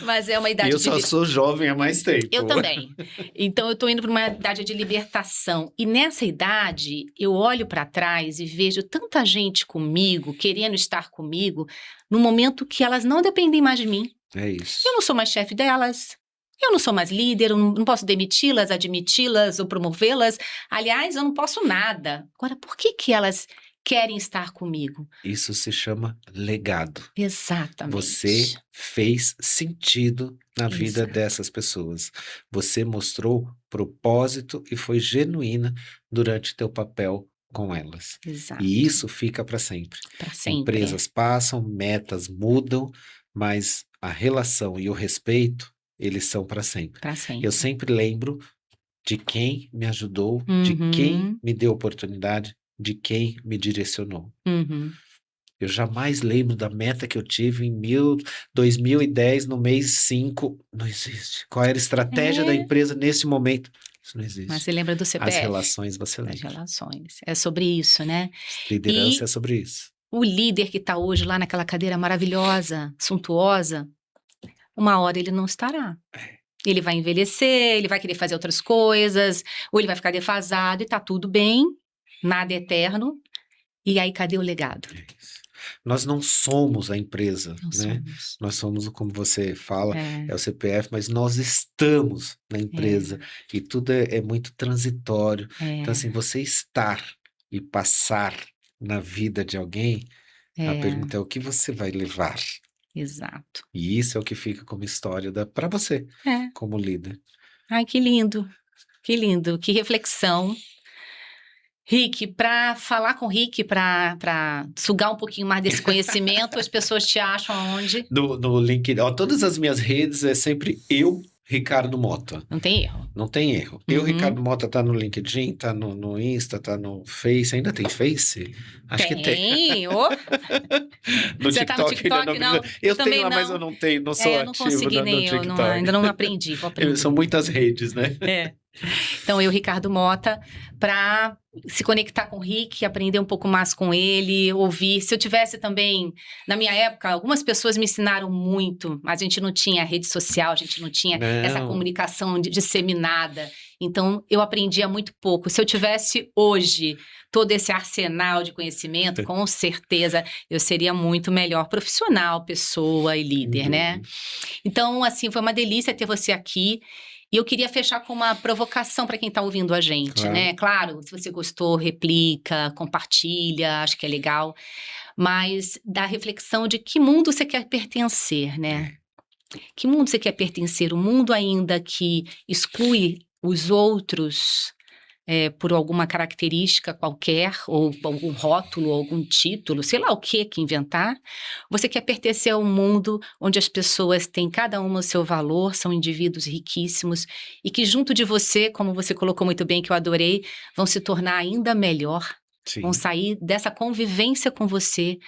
Mas é uma E idade eu de. só sou jovem há mais Eu tempo. também. Então, eu tô indo para uma idade de libertação. E nessa idade, eu olho para trás e vejo tanta gente comigo, querendo estar comigo, no momento que elas não dependem mais de mim. É Eu isso. não sou mais chefe delas. Eu não sou mais líder, eu não posso demiti-las, admiti-las ou promovê-las. Aliás, eu não posso nada. Agora, por que que elas querem estar comigo? Isso se chama legado. Você Exatamente. fez sentido na vida Exato. dessas pessoas. Você mostrou propósito e foi genuína durante teu papel com elas. E Exato. isso fica para sempre. Para sempre. Empresas passam, metas mudam, mas a relação e o respeito, eles são para sempre. Para Eu sempre. sempre lembro de quem me ajudou, de quem Uhum, me deu oportunidade, de quem me direcionou. uhum. Eu jamais lembro da meta que eu tive em 2010, no mês 5. Não existe. Qual era a estratégia da empresa nesse momento? Isso não Mas existe. você lembra do As CPF? relações você Das lembra. relações. É sobre isso, né? Liderança E é sobre isso. o líder que está hoje lá naquela cadeira maravilhosa, suntuosa, uma hora ele não estará. Ele vai envelhecer, ele vai querer fazer outras coisas, ou ele vai ficar defasado e tá tudo bem, nada é eterno. E aí, cadê o legado? É isso. Nós não somos a empresa, Não né? somos. Nós somos, como você fala, É, é o CPF, mas nós estamos na empresa e tudo é muito transitório. Então, assim, você estar e passar na vida de alguém, a pergunta é o que você vai levar? exato. E isso é o que fica como história para você, É. como líder. Ai, que lindo, que reflexão. Rick, para falar com o Rick, para sugar um pouquinho mais desse conhecimento, as pessoas te acham aonde? No LinkedIn, ó, todas as minhas redes é sempre eu, Ricardo Mota. Não tem erro. Não tem erro. Eu, Uhum. Ricardo Mota, tá no LinkedIn, tá no Insta, tá no Face. Ainda tem Face? Acho que tem. Tem, ô. No Você tá no TikTok ainda TikTok, não? Eu também tenho lá, mas não. eu não tenho, não sou Eu não ativo consegui no nem, eu TikTok. ainda não aprendi, vou aprender. São muitas redes, né? É. Então, eu, Ricardo Mota, para se conectar com o Rick, aprender um pouco mais com ele, ouvir. Se eu tivesse também, na minha época, algumas pessoas me ensinaram muito, mas a gente não tinha rede social, a gente não tinha essa Não. comunicação disseminada. Então, eu aprendia muito pouco. Se eu tivesse hoje todo esse arsenal de conhecimento, com certeza eu seria muito melhor profissional, pessoa e líder, né? Então, assim, foi uma delícia ter você aqui. E eu queria fechar com uma provocação para quem está ouvindo a gente, Claro. né? Claro, se você gostou, replica, compartilha, acho que é legal. Mas da reflexão de que mundo você quer pertencer, né? Que mundo você quer pertencer? O mundo ainda que exclui os outros por alguma característica qualquer, ou algum rótulo, ou algum título, sei lá o que inventar. Você quer pertencer a um mundo onde as pessoas têm cada uma o seu valor, são indivíduos riquíssimos, e que junto de você, como você colocou muito bem, que eu adorei, vão se tornar ainda melhor, Sim. vão sair dessa convivência com você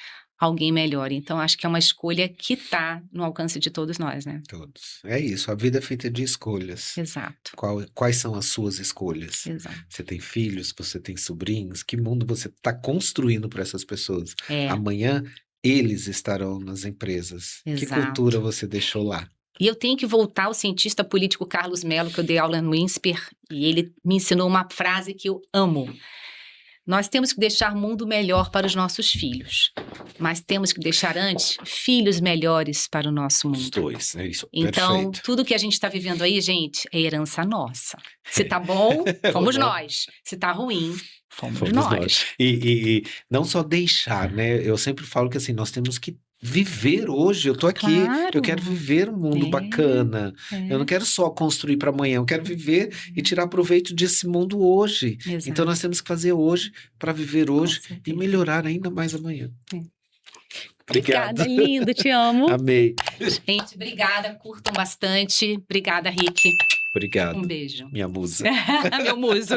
alguém melhor. Então, acho que é uma escolha que está no alcance de todos nós, né? Todos. É isso, a vida é feita de escolhas. Exato. Quais são as suas escolhas? Exato. Você tem filhos, você tem sobrinhos, que mundo você está construindo para essas pessoas? Amanhã eles estarão nas empresas. Que Exato. cultura você deixou lá? E eu tenho que voltar ao cientista político Carlos Mello, que eu dei aula no INSPER, e ele me ensinou uma frase que eu amo. Nós temos que deixar o mundo melhor para os nossos filhos, mas temos que deixar antes filhos melhores para o nosso mundo. Os dois, é isso. Então, Perfeito. tudo que a gente está vivendo aí, gente, é herança nossa. Se tá bom, fomos nós. Se tá ruim, fomos nós. E não só deixar, né? Eu sempre falo que assim, nós temos que viver hoje. Eu tô aqui, Claro. eu quero viver um mundo bacana. Eu não quero só construir para amanhã, eu quero viver e tirar proveito desse mundo hoje. Exato. Então nós temos que fazer hoje para viver hoje e melhorar ainda mais amanhã. Obrigada, lindo, te amo. Amei. Gente, obrigada, curtam bastante. Obrigada, Rick. Obrigado. Um beijo. Minha musa. Meu muso.